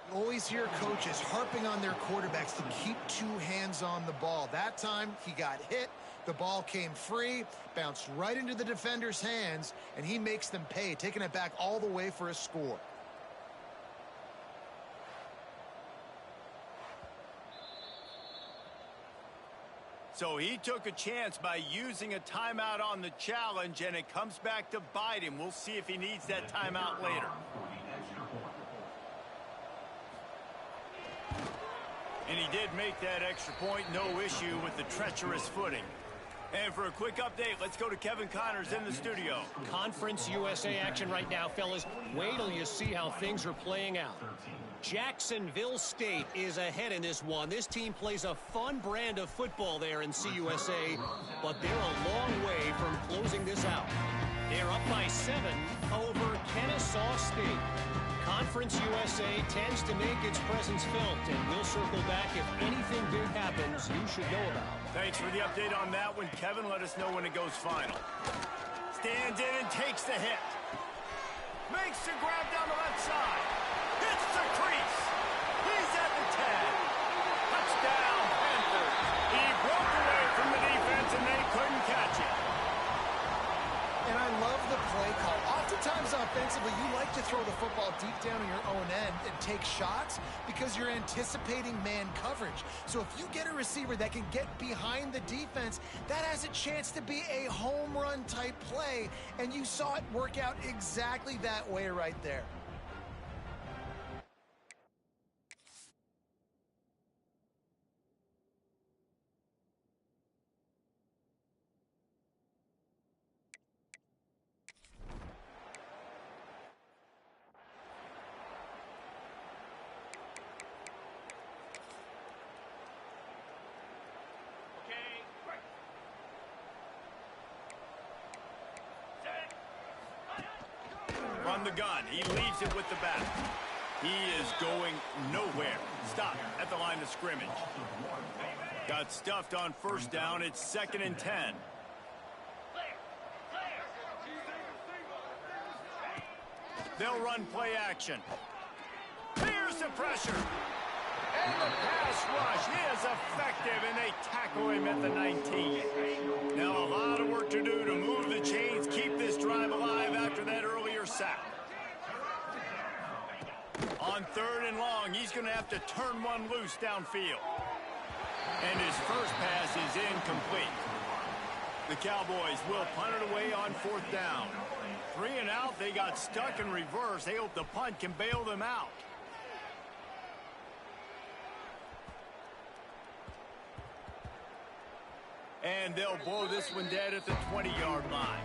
You always hear coaches harping on their quarterbacks to keep two hands on the ball. That time, he got hit. The ball came free, bounced right into the defender's hands, and he makes them pay, taking it back all the way for a score. So he took a chance by using a timeout on the challenge, and it comes back to bite him. We'll see if he needs that timeout later. And he did make that extra point, no issue with the treacherous footing. And for a quick update, let's go to Kevin Connors in the studio. Conference USA action right now, fellas. Wait till you see how things are playing out. Jacksonville State is ahead in this one. This team plays a fun brand of football there in CUSA, but they're a long way from closing this out. They're up by 7 over Kennesaw State. Conference USA tends to make its presence felt, and we'll circle back if anything big happens you should know about. Thanks for the update on that one, Kevin. Let us know when it goes final. Stands in and takes the hit. Makes the grab down the left side. Hits the crease. He's at the 10. Touchdown, Panthers. He broke away from the defense, and they couldn't catch it. And I love the play call. Oftentimes offensively, you like to throw the football deep down in your own end and take shots because you're anticipating man coverage. So if you get a receiver that can get behind the defense, that has a chance to be a home run type play. And you saw it work out exactly that way right there. From the gun, he leaves it with the back. He is going nowhere. Stop at the line of scrimmage. Got stuffed on first down. It's 2nd and 10. They'll run play action. Here's the pressure. And the pass rush is effective, and they tackle him at the 19. Now a lot of work to do to move the chains, keep this drive alive after that earlier sack. On 3rd and long, he's going to have to turn one loose downfield. And his first pass is incomplete. The Cowboys will punt it away on 4th down. 3 and out, they got stuck in reverse. They hope the punt can bail them out. And they'll blow this one dead at the 20-yard line.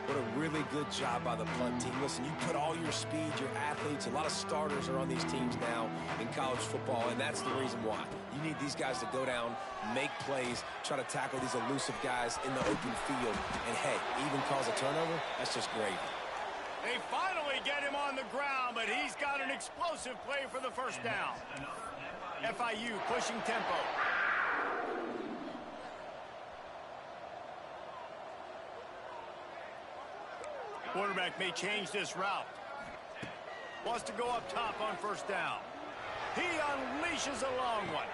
What a really good job by the punt team. Listen, you put all your speed, your athletes, a lot of starters are on these teams now in college football, and that's the reason why. You need these guys to go down, make plays, try to tackle these elusive guys in the open field, and hey, even cause a turnover, that's just great. They finally get him on the ground, but he's got an explosive play for the first down. FIU pushing tempo. Quarterback may change this route. Wants to go up top on first down. He unleashes a long one.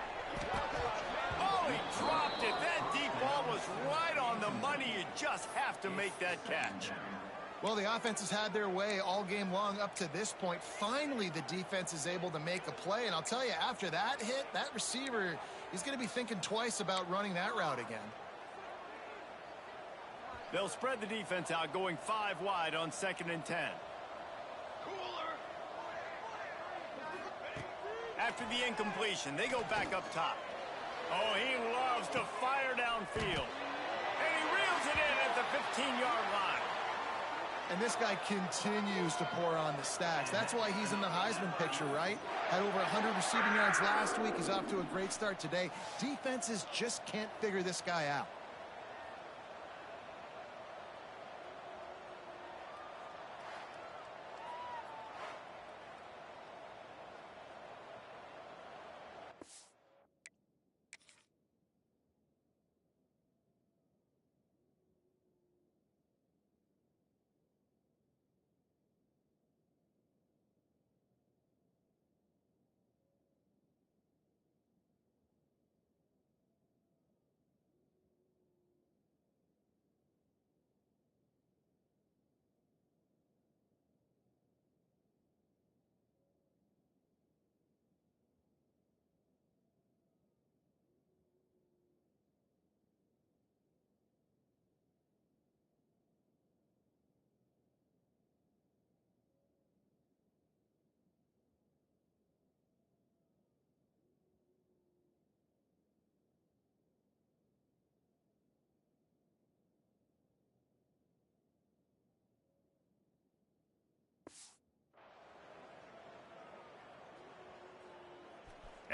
Oh, he dropped it. That deep ball was right on the money. You just have to make that catch. Well, the offense has had their way all game long up to this point. Finally, the defense is able to make a play. And I'll tell you, after that hit, that receiver, he's going to be thinking twice about running that route again. They'll spread the defense out, going 5 wide on 2nd and 10. After the incompletion, they go back up top. Oh, he loves to fire downfield. And he reels it in at the 15-yard line. And this guy continues to pour on the stacks. That's why he's in the Heisman picture, right? Had over 100 receiving yards last week. He's off to a great start today. Defenses just can't figure this guy out.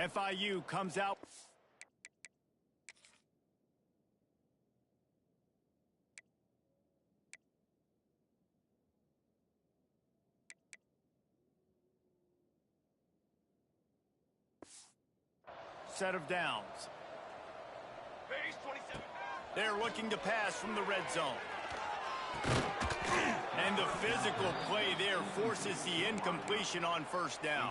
FIU comes out. Set of downs. Base 27. They're looking to pass from the red zone. And the physical play there forces the incompletion on first down.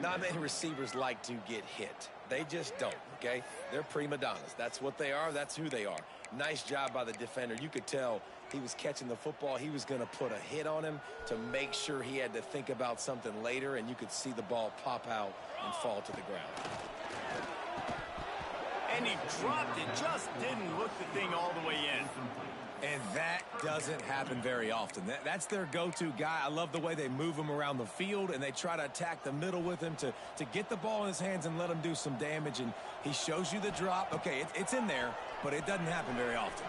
Not many receivers like to get hit. They just don't, okay? They're prima donnas. That's what they are. That's who they are. Nice job by the defender. You could tell he was catching the football. He was going to put a hit on him to make sure he had to think about something later, and you could see the ball pop out and fall to the ground. And he dropped it. Just didn't look the thing all the way in. And that doesn't happen very often. That's their go-to guy. I love the way they move him around the field, and they try to attack the middle with him to get the ball in his hands and let him do some damage. And he shows you the drop. Okay, it's in there, but it doesn't happen very often.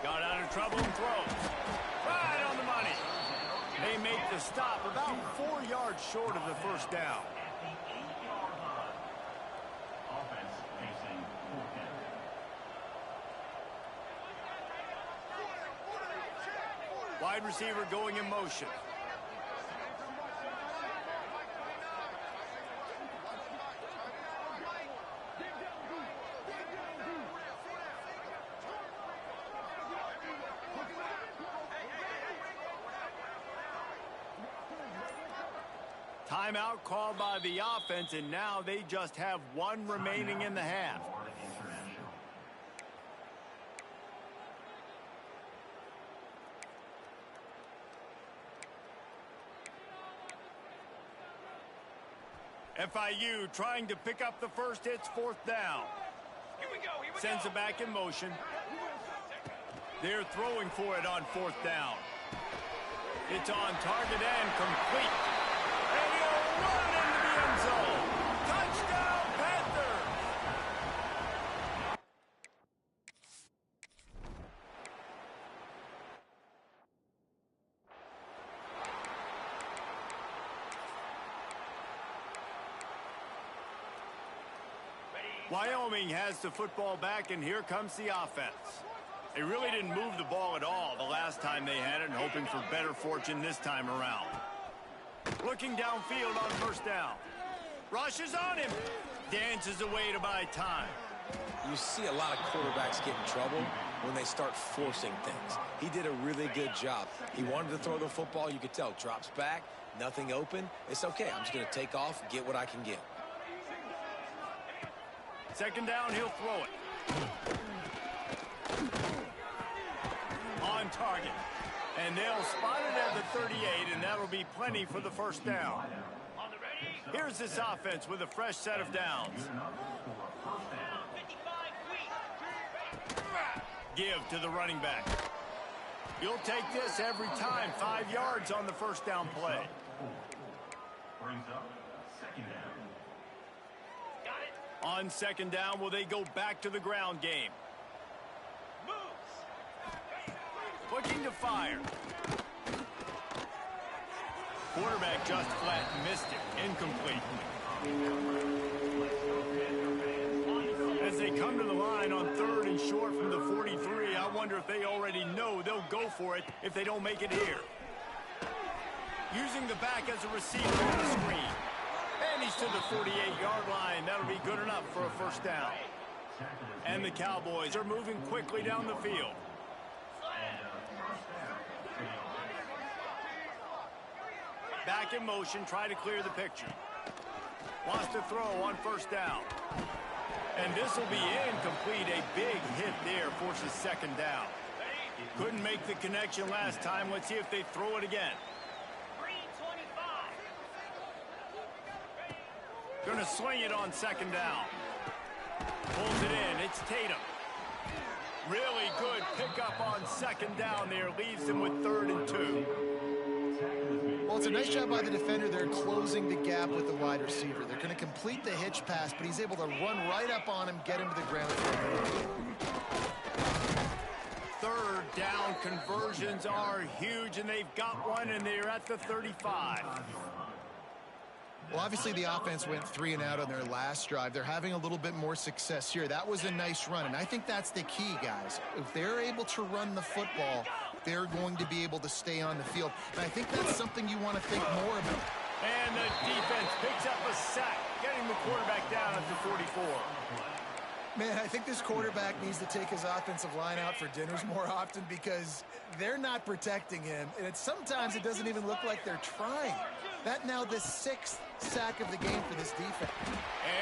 Got out of trouble and throws. Right on the money. They make the stop about 4 yards short of the first down. Wide receiver going in motion. Timeout called by the offense, and now they just have one remaining in the half. FIU trying to pick up the first. It's fourth down. Here we go. Sends it back in motion. They're throwing for it on fourth down. It's on target and complete. And he'll run into the end zone. Touchdown, Panthers! Wyoming has the football back, and here comes the offense. They really didn't move the ball at all the last time they had it, and hoping for better fortune this time around. Looking downfield on first down. Rushes on him. Dances away to buy time. You see a lot of quarterbacks get in trouble when they start forcing things. He did a really good job. He wanted to throw the football. You could tell. Drops back. Nothing open. It's okay. I'm just going to take off, get what I can get. Second down, he'll throw it. On target. And they'll spot it at the 38, and that'll be plenty for the first down. Here's this offense with a fresh set of downs. Give to the running back. You'll take this every time. 5 yards on the first down play. Brings up second down. On second down, will they go back to the ground game? Looking to fire. Quarterback just flat missed it. Incomplete. As they come to the line on third and short from the 43, I wonder if they already know they'll go for it if they don't make it here. Using the back as a receiver on the screen. And he's to the 48-yard line. That'll be good enough for a first down. And the Cowboys are moving quickly down the field. Back in motion, try to clear the picture. Wants to throw on first down. And this will be incomplete. A big hit there forces second down. Couldn't make the connection last time. Let's see if they throw it again. Going to swing it on second down. Pulls it in. It's Tatum. Really good pickup on second down there. Leaves him with 3rd and 2. Well, it's a nice job by the defender. They're closing the gap with the wide receiver. They're going to complete the hitch pass, but he's able to run right up on him, get him to the ground. 3rd down conversions are huge, and they've got one, and they're at the 35. Well, obviously the offense went 3 and out on their last drive. They're having a little bit more success here. That was a nice run, and I think that's the key, guys. If they're able to run the football, they're going to be able to stay on the field. And I think that's something you want to think more about. And the defense picks up a sack, getting the quarterback down at the 44. Man, I think this quarterback needs to take his offensive line out for dinners more often because they're not protecting him. And sometimes it doesn't even look like they're trying. That now the 6th sack of the game for this defense.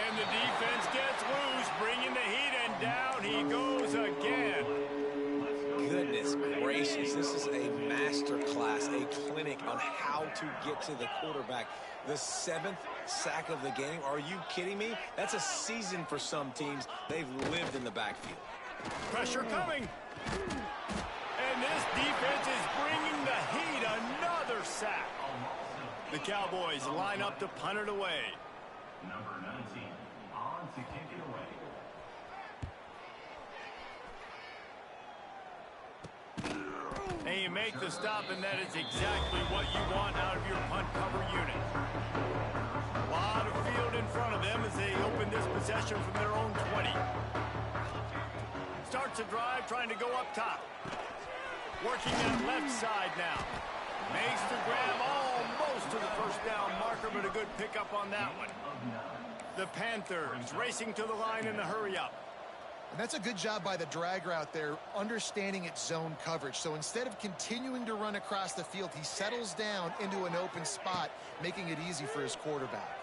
And the defense gets loose, bringing the heat, and down he goes again. Goodness gracious, this is a master class, a clinic on how to get to the quarterback. The 7th sack of the game. Are you kidding me? That's a season for some teams. They've lived in the backfield. Pressure coming. And this defense is bringing the heat. Another sack. The Cowboys line up to punt it away. Number 19, on to kick it away. And you make the stop, and that is exactly what you want out of your punt cover unit. A lot of field in front of them as they open this possession from their own 20. Starts a drive trying to go up top. Working that left side now. Makes the grab almost to the first down marker, but a good pickup on that one. The Panthers racing to the line in the hurry-up. And that's a good job by the drag route there, understanding its zone coverage. So instead of continuing to run across the field, he settles down into an open spot, making it easy for his quarterback.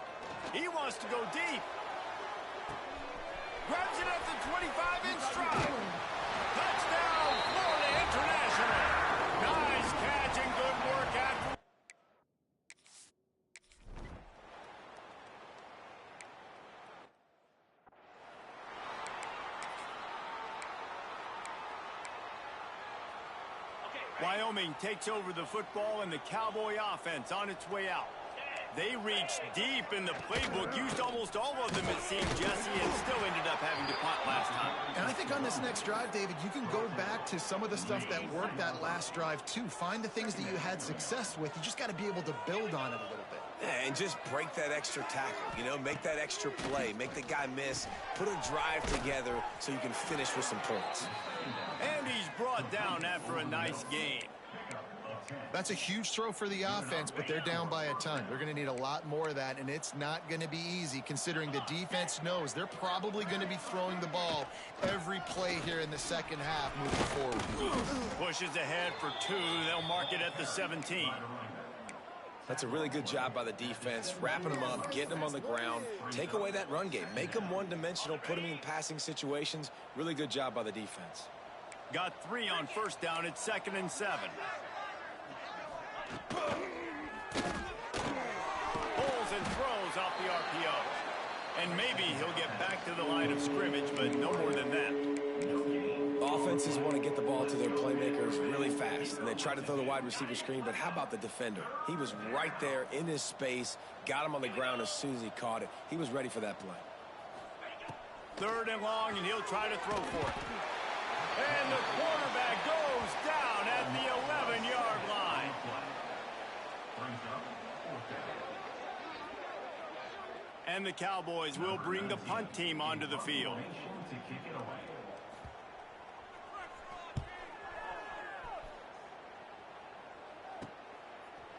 He wants to go deep. Grabs it at the 25 in stride. Touchdown, Florida International. Nice catch and good work after. Wyoming takes over the football and the Cowboy offense on its way out. They reached deep in the playbook, used almost all of them, it seemed, Jesse, and still ended up having to punt last time. And I think on this next drive, David, you can go back to some of the stuff that worked that last drive, too. Find the things that you had success with. You just got to be able to build on it a little bit. Yeah, and just break that extra tackle, you know, make that extra play, make the guy miss, put a drive together so you can finish with some points. And he's brought down after a nice game. That's a huge throw for the offense, but they're down by a ton. They're going to need a lot more of that, and it's not going to be easy considering the defense knows they're probably going to be throwing the ball every play here in the second half moving forward. Pushes ahead for 2. They'll mark it at the 17. That's a really good job by the defense, wrapping them up, getting them on the ground, take away that run game, make them one-dimensional, put them in passing situations. Really good job by the defense. Got 3 on first down. It's 2nd and 7. Pulls and throws off the RPO. And maybe he'll get back to the line of scrimmage, but no more than that. Offenses want to get the ball to their playmakers really fast, and they try to throw the wide receiver screen, but how about the defender? He was right there in his space, got him on the ground as soon as he caught it. He was ready for that play. 3rd and long, and he'll try to throw for it. And the quarterback goes down at the 11-yard line. And the Cowboys will bring the punt team onto the field.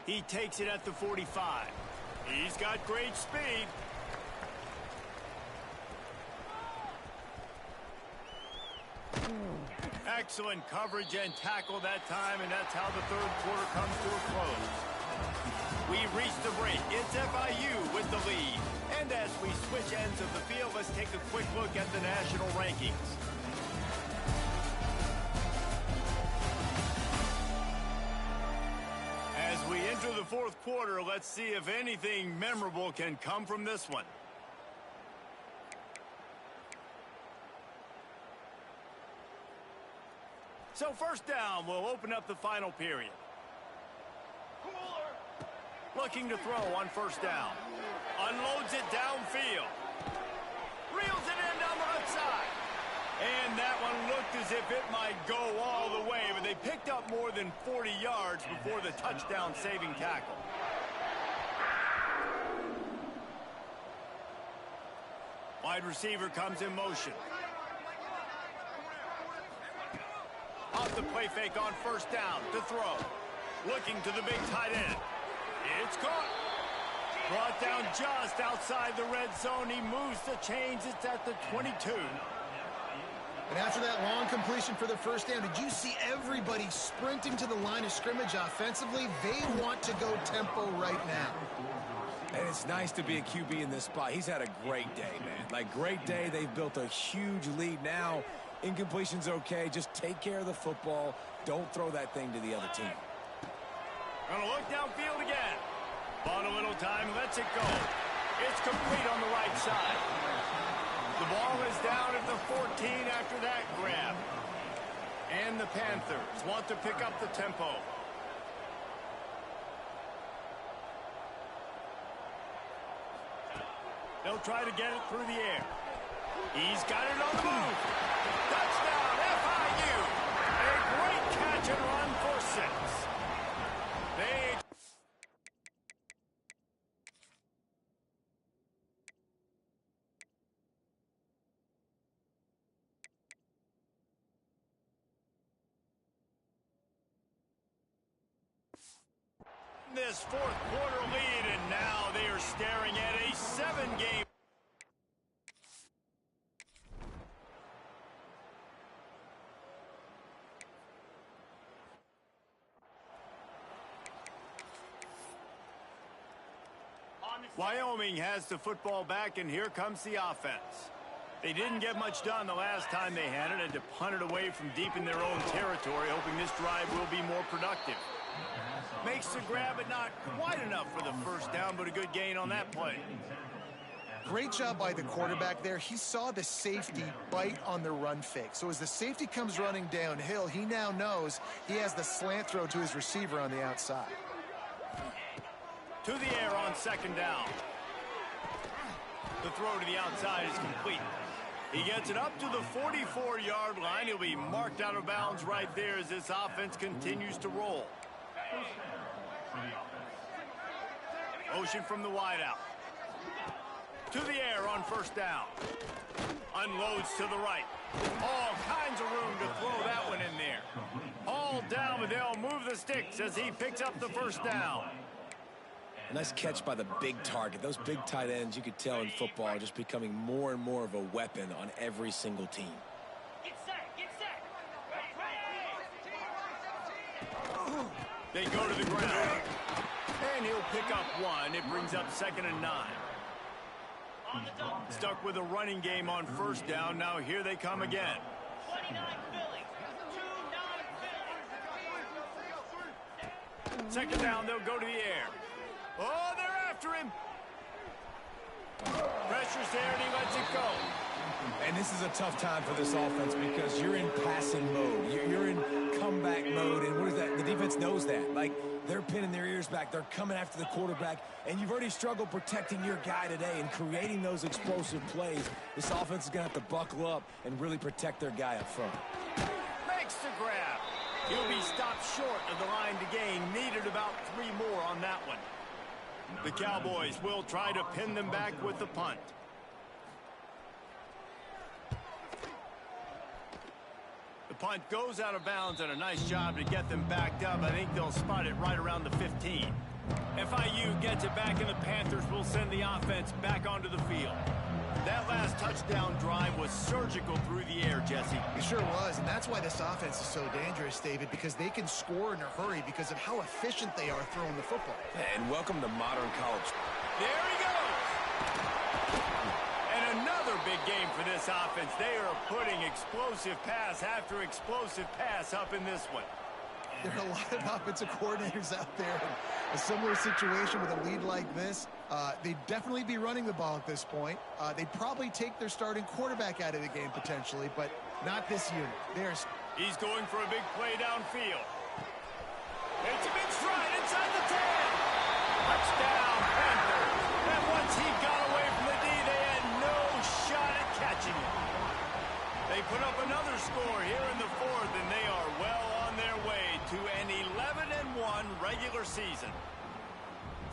He takes it at the 45. He's got great speed. Excellent coverage and tackle that time, and that's how the 3rd quarter comes to a close. We reach the break. It's FIU with the lead. And as we switch ends of the field, let's take a quick look at the national rankings. As we enter the 4th quarter, let's see if anything memorable can come from this one. So first down, we'll open up the final period. Looking to throw on first down. Unloads it downfield. Reels it in down the left side. And that one looked as if it might go all the way, but they picked up more than 40 yards before the touchdown saving tackle. Wide receiver comes in motion. Off the play fake on first down to throw. Looking to the big tight end. It's caught. Brought down just outside the red zone. He moves the chains. It's at the 22. And after that long completion for the first down, did you see everybody sprinting to the line of scrimmage offensively? They want to go tempo right now. And it's nice to be a QB in this spot. He's had a great day, man. Like, great day. They've built a huge lead now. Incompletion's okay. Just take care of the football. Don't throw that thing to the other team. Gonna look downfield again. Bought a little time, lets it go. It's complete on the right side. The ball is down at the 14 after that grab. And the Panthers want to pick up the tempo. They'll try to get it through the air. He's got it on the move. Touchdown, FIU. A great catch and run for 6. This fourth quarter lead, and now they are staring at a 7-game. Wyoming has the football back, and here comes the offense. They didn't get much done the last time they had it, and to punt it away from deep in their own territory, hoping this drive will be more productive. Makes the grab, but not quite enough for the first down, but a good gain on that play. Great job by the quarterback there. He saw the safety bite on the run fake. So as the safety comes running downhill, he now knows he has the slant throw to his receiver on the outside. To the air on second down. The throw to the outside is complete. He gets it up to the 44-yard line. He'll be marked out of bounds right there as this offense continues to roll. Motion from the wideout. To the air on first down. Unloads to the right. All kinds of room to throw that one in there. All down, but they'll move the sticks as he picks up the first down. Nice catch by the big target. Those big tight ends, you could tell in football, are just becoming more and more of a weapon on every single team. Get set, get set. They go to the ground. And he'll pick up one. It brings up 2nd and 9. On the double. Stuck with a running game on first down. Now here they come again. 29 Philly. 29 Philly. Second down, they'll go to the air. Oh, they're after him. Pressure's there, and he lets it go. And this is a tough time for this offense because you're in passing mode. You're in comeback mode, and what is that? The defense knows that. Like, they're pinning their ears back. They're coming after the quarterback, and you've already struggled protecting your guy today and creating those explosive plays. This offense is going to have to buckle up and really protect their guy up front. Makes the grab. He'll be stopped short of the line to gain. Needed about 3 more on that one. The Cowboys will try to pin them back with the punt. The punt goes out of bounds, and a nice job to get them backed up. I think they'll spot it right around the 15. FIU gets it back, and the Panthers will send the offense back onto the field. That last touchdown drive was surgical through the air, Jesse. It sure was, and that's why this offense is so dangerous, David, because they can score in a hurry because of how efficient they are throwing the football. And welcome to modern college. There he goes! And another big game for this offense. They are putting explosive pass after explosive pass up in this one. There are a lot of offensive coordinators out there in a similar situation with a lead like this. They'd definitely be running the ball at this point. They'd probably take their starting quarterback out of the game potentially, but not this unit. He's going for a big play downfield. It's a big stride inside the 10. Touchdown, Panthers. And once he got away from the D, they had no shot at catching him. They put up another score here in the 4th, and they are well on their way to an 11-1 regular season.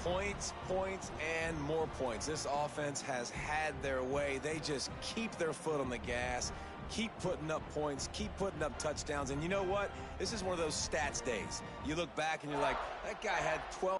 Points, points, and more points. This offense has had their way. They just keep their foot on the gas, keep putting up points, keep putting up touchdowns. And you know what? This is one of those stats days. You look back and you're like, that guy had 12.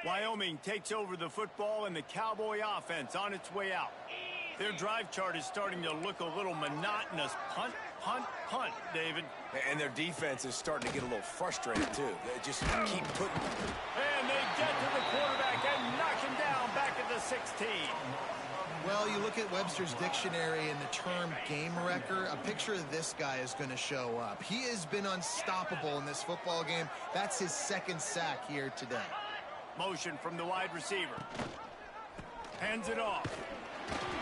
Wyoming takes over the football and the Cowboy offense on its way out. Their drive chart is starting to look a little monotonous. Punt, punt, punt, David. And their defense is starting to get a little frustrated, too. They just keep putting... And they get to the quarterback and knock him down back at the 16. Well, you look at Webster's dictionary and the term game wrecker, a picture of this guy is going to show up. He has been unstoppable in this football game. That's his second sack here today. Motion from the wide receiver. Hands it off.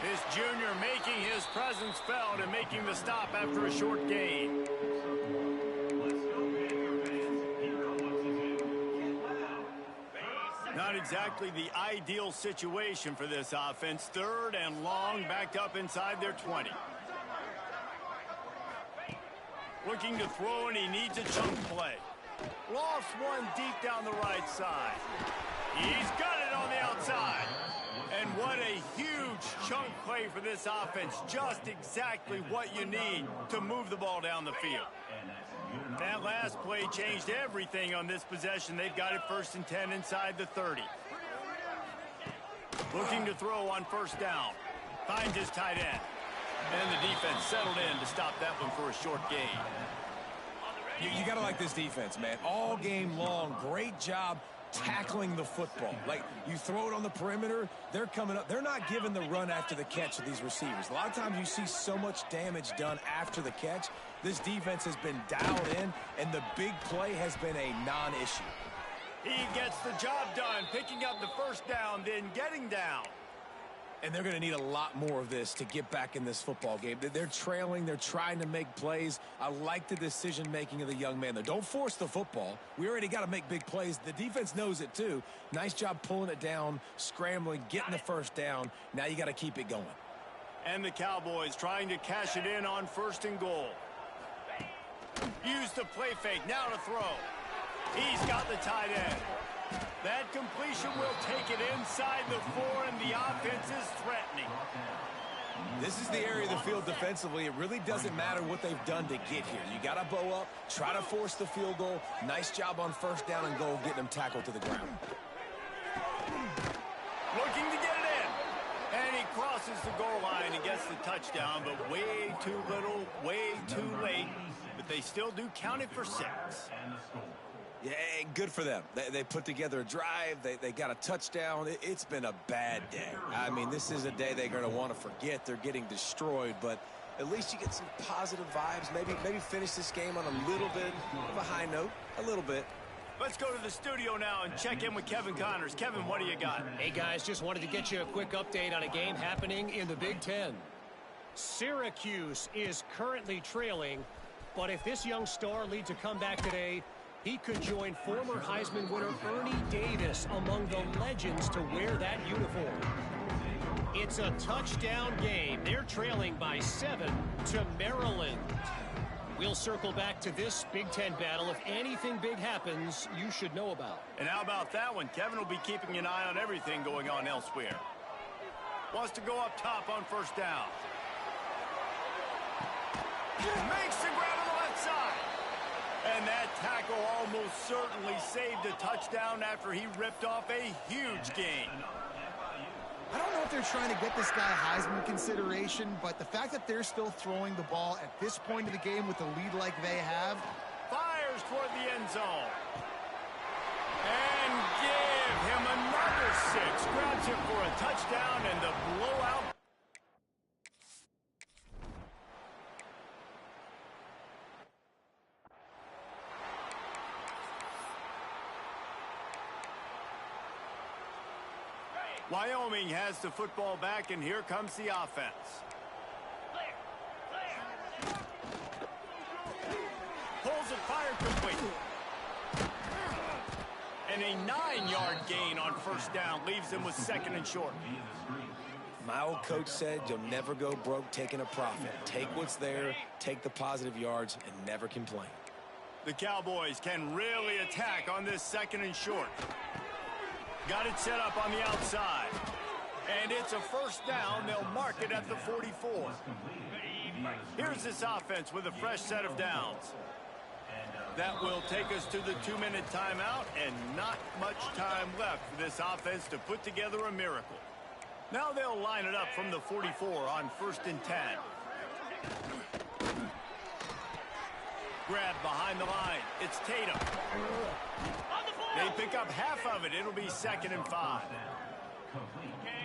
This junior making his presence felt and making the stop after a short gain. Not exactly the ideal situation for this offense. 3rd and long, backed up inside their 20. Looking to throw, and he needs a chunk play. Lost one deep down the right side. He's got it on the outside. And what a huge chunk play for this offense. Just exactly what you need to move the ball down the field. That last play changed everything on this possession. They've got it 1st and 10 inside the 30. Looking to throw on 1st down. Finds his tight end. And the defense settled in to stop that one for a short gain. You got to like this defense, man. All game long, great job tackling the football. Like, you throw it on the perimeter, they're coming up. They're not giving the run after the catch to these receivers. A lot of times you see so much damage done after the catch. This defense has been dialed in, and the big play has been a non-issue. He gets the job done, picking up the 1st down, then getting down. And they're going to need a lot more of this to get back in this football game. They're trailing. They're trying to make plays. I like the decision-making of the young man, though. Don't force the football. We already got to make big plays. The defense knows it, too. Nice job pulling it down, scrambling, getting the 1st down. Now you got to keep it going. And the Cowboys trying to cash it in on 1st and goal. Use the play fake. Now to throw. He's got the tight end. That completion will take it inside the 4, and the offense is threatening. This is the area of the field defensively. It really doesn't matter what they've done to get here. You got to bow up, try to force the field goal. Nice job on 1st down and goal, getting them tackled to the ground. Looking to get it in. And he crosses the goal line and gets the touchdown, but way too little, way too late. But they still do count it for 6. Yeah, good for them. They put together a drive. They got a touchdown. It's been a bad day. I mean, this is a day they're going to want to forget. They're getting destroyed, but at least you get some positive vibes. Maybe finish this game on a little bit of a high note, a little bit. Let's go to the studio now and check in with Kevin Connors. Kevin, what do you got? Hey, guys, just wanted to get you a quick update on a game happening in the Big Ten. Syracuse is currently trailing, but if this young star leads a comeback today, he could join former Heisman winner Ernie Davis among the legends to wear that uniform. It's a touchdown game. They're trailing by 7 to Maryland. We'll circle back to this Big Ten battle. If anything big happens, you should know about. And how about that one? Kevin will be keeping an eye on everything going on elsewhere. Wants to go up top on 1st down. Makes the grab on the left side. And that tackle almost certainly saved a touchdown after he ripped off a huge gain. I don't know if they're trying to get this guy Heisman consideration, but the fact that they're still throwing the ball at this point of the game with the lead like they have. Fires toward the end zone. And give him another 6. Grabs him for a touchdown and the blowout. Wyoming has the football back, and here comes the offense. Pulls it, fired complete. And a 9-yard gain on first down leaves them with second and short. My old coach said you'll never go broke taking a profit. Take what's there, take the positive yards, and never complain. The Cowboys can really attack on this second and short. Got it set up on the outside. And it's a first down. They'll mark it at the 44. Here's this offense with a fresh set of downs. That will take us to the 2-minute timeout, and not much time left for this offense to put together a miracle. Now they'll line it up from the 44 on 1st and 10. Grab behind the line. It's Tatum. They pick up half of it. It'll be 2nd and 5.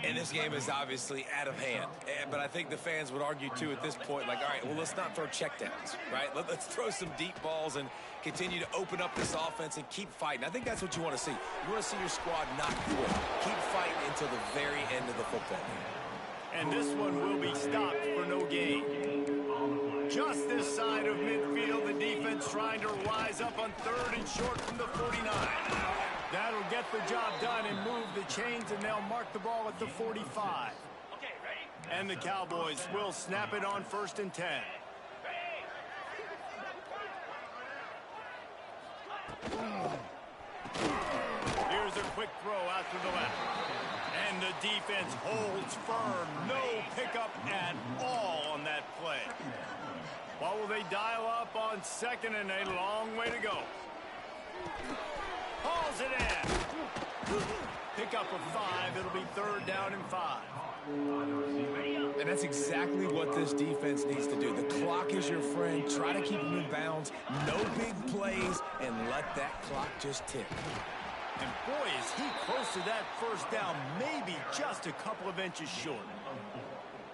And this game is obviously out of hand. But I think the fans would argue, too, at this point, like, all right, well, let's not throw checkdowns, right? Let's throw some deep balls and continue to open up this offense and keep fighting. I think that's what you want to see. You want to see your squad not quit. Keep fighting until the very end of the football game. And this one will be stopped for no gain. Just this side of midfield, the defense trying to rise up on 3rd and short from the 49. That'll get the job done and move the chains, and they'll mark the ball at the 45. And the Cowboys will snap it on 1st and 10. Here's a quick throw out to the left. And the defense holds firm. No pickup at all on that play. What will they dial up on 2nd and a long way to go? Hauls it in. Pick up a 5. It'll be 3rd down and 5. And that's exactly what this defense needs to do. The clock is your friend. Try to keep them in bounds. No big plays, and let that clock just tick. And boy, is he close to that first down, maybe just a couple of inches short.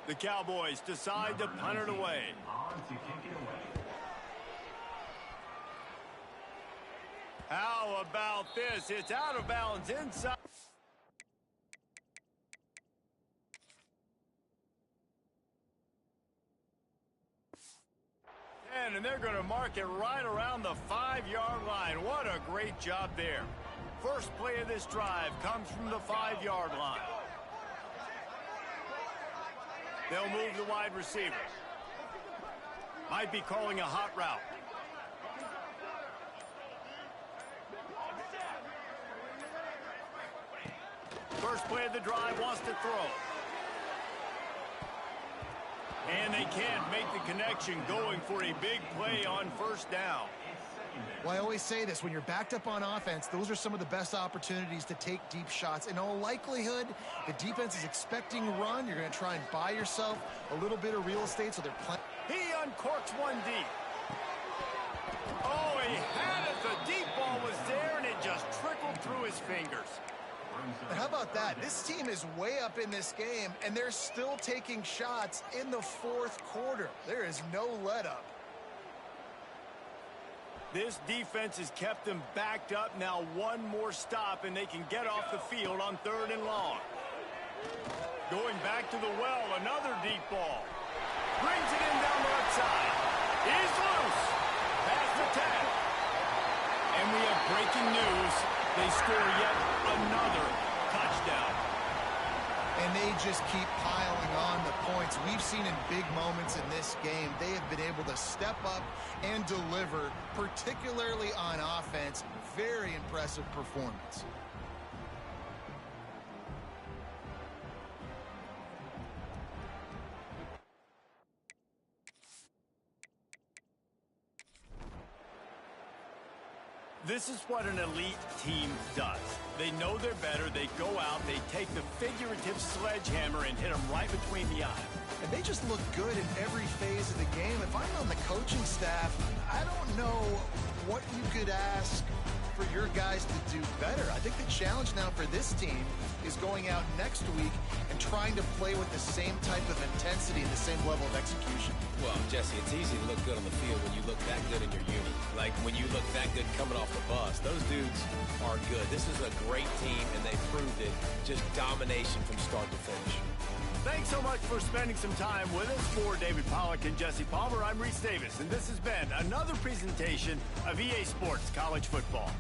The Cowboys decide to punt it away. How about this? It's out of bounds inside. And they're going to mark it right around the 5-yard line. What a great job there. First play of this drive comes from the 5-yard line. They'll move the wide receiver. Might be calling a hot route. First play of the drive, wants to throw. And they can't make the connection, going for a big play on first down. Well, I always say this, when you're backed up on offense, those are some of the best opportunities to take deep shots. In all likelihood, the defense is expecting a run. You're going to try and buy yourself a little bit of real estate, so they're playing. He uncorks one deep. Oh, he had it. The deep ball was there, and it just trickled through his fingers. How about that? This team is way up in this game, and they're still taking shots in the 4th quarter. There is no let-up. This defense has kept them backed up. Now one more stop, and they can get off the field on 3rd and long. Going back to the well, another deep ball. Brings it in down the left side. He's loose. Past the 10. And we have breaking news. They score yet another touchdown. And they just keep piling on the points. We've seen in big moments in this game, they have been able to step up and deliver, particularly on offense. Very impressive performance. This is what an elite team does. They know they're better. They go out. They take the figurative sledgehammer and hit them right between the eyes. And they just look good in every phase of the game. If I'm on the coaching staff, I don't know what you could ask for your guys to do better. I think the challenge now for this team is going out next week and trying to play with the same type of intensity and the same level of execution. Well, Jesse, it's easy to look good on the field when you look that good in your unit. Like when you look that good coming off the bus. Those dudes are good. This is a great team, and they proved it. Just domination from start to finish. Thanks so much for spending some time with us. For David Pollack and Jesse Palmer, I'm Reese Davis, and this has been another presentation of EA Sports College Football.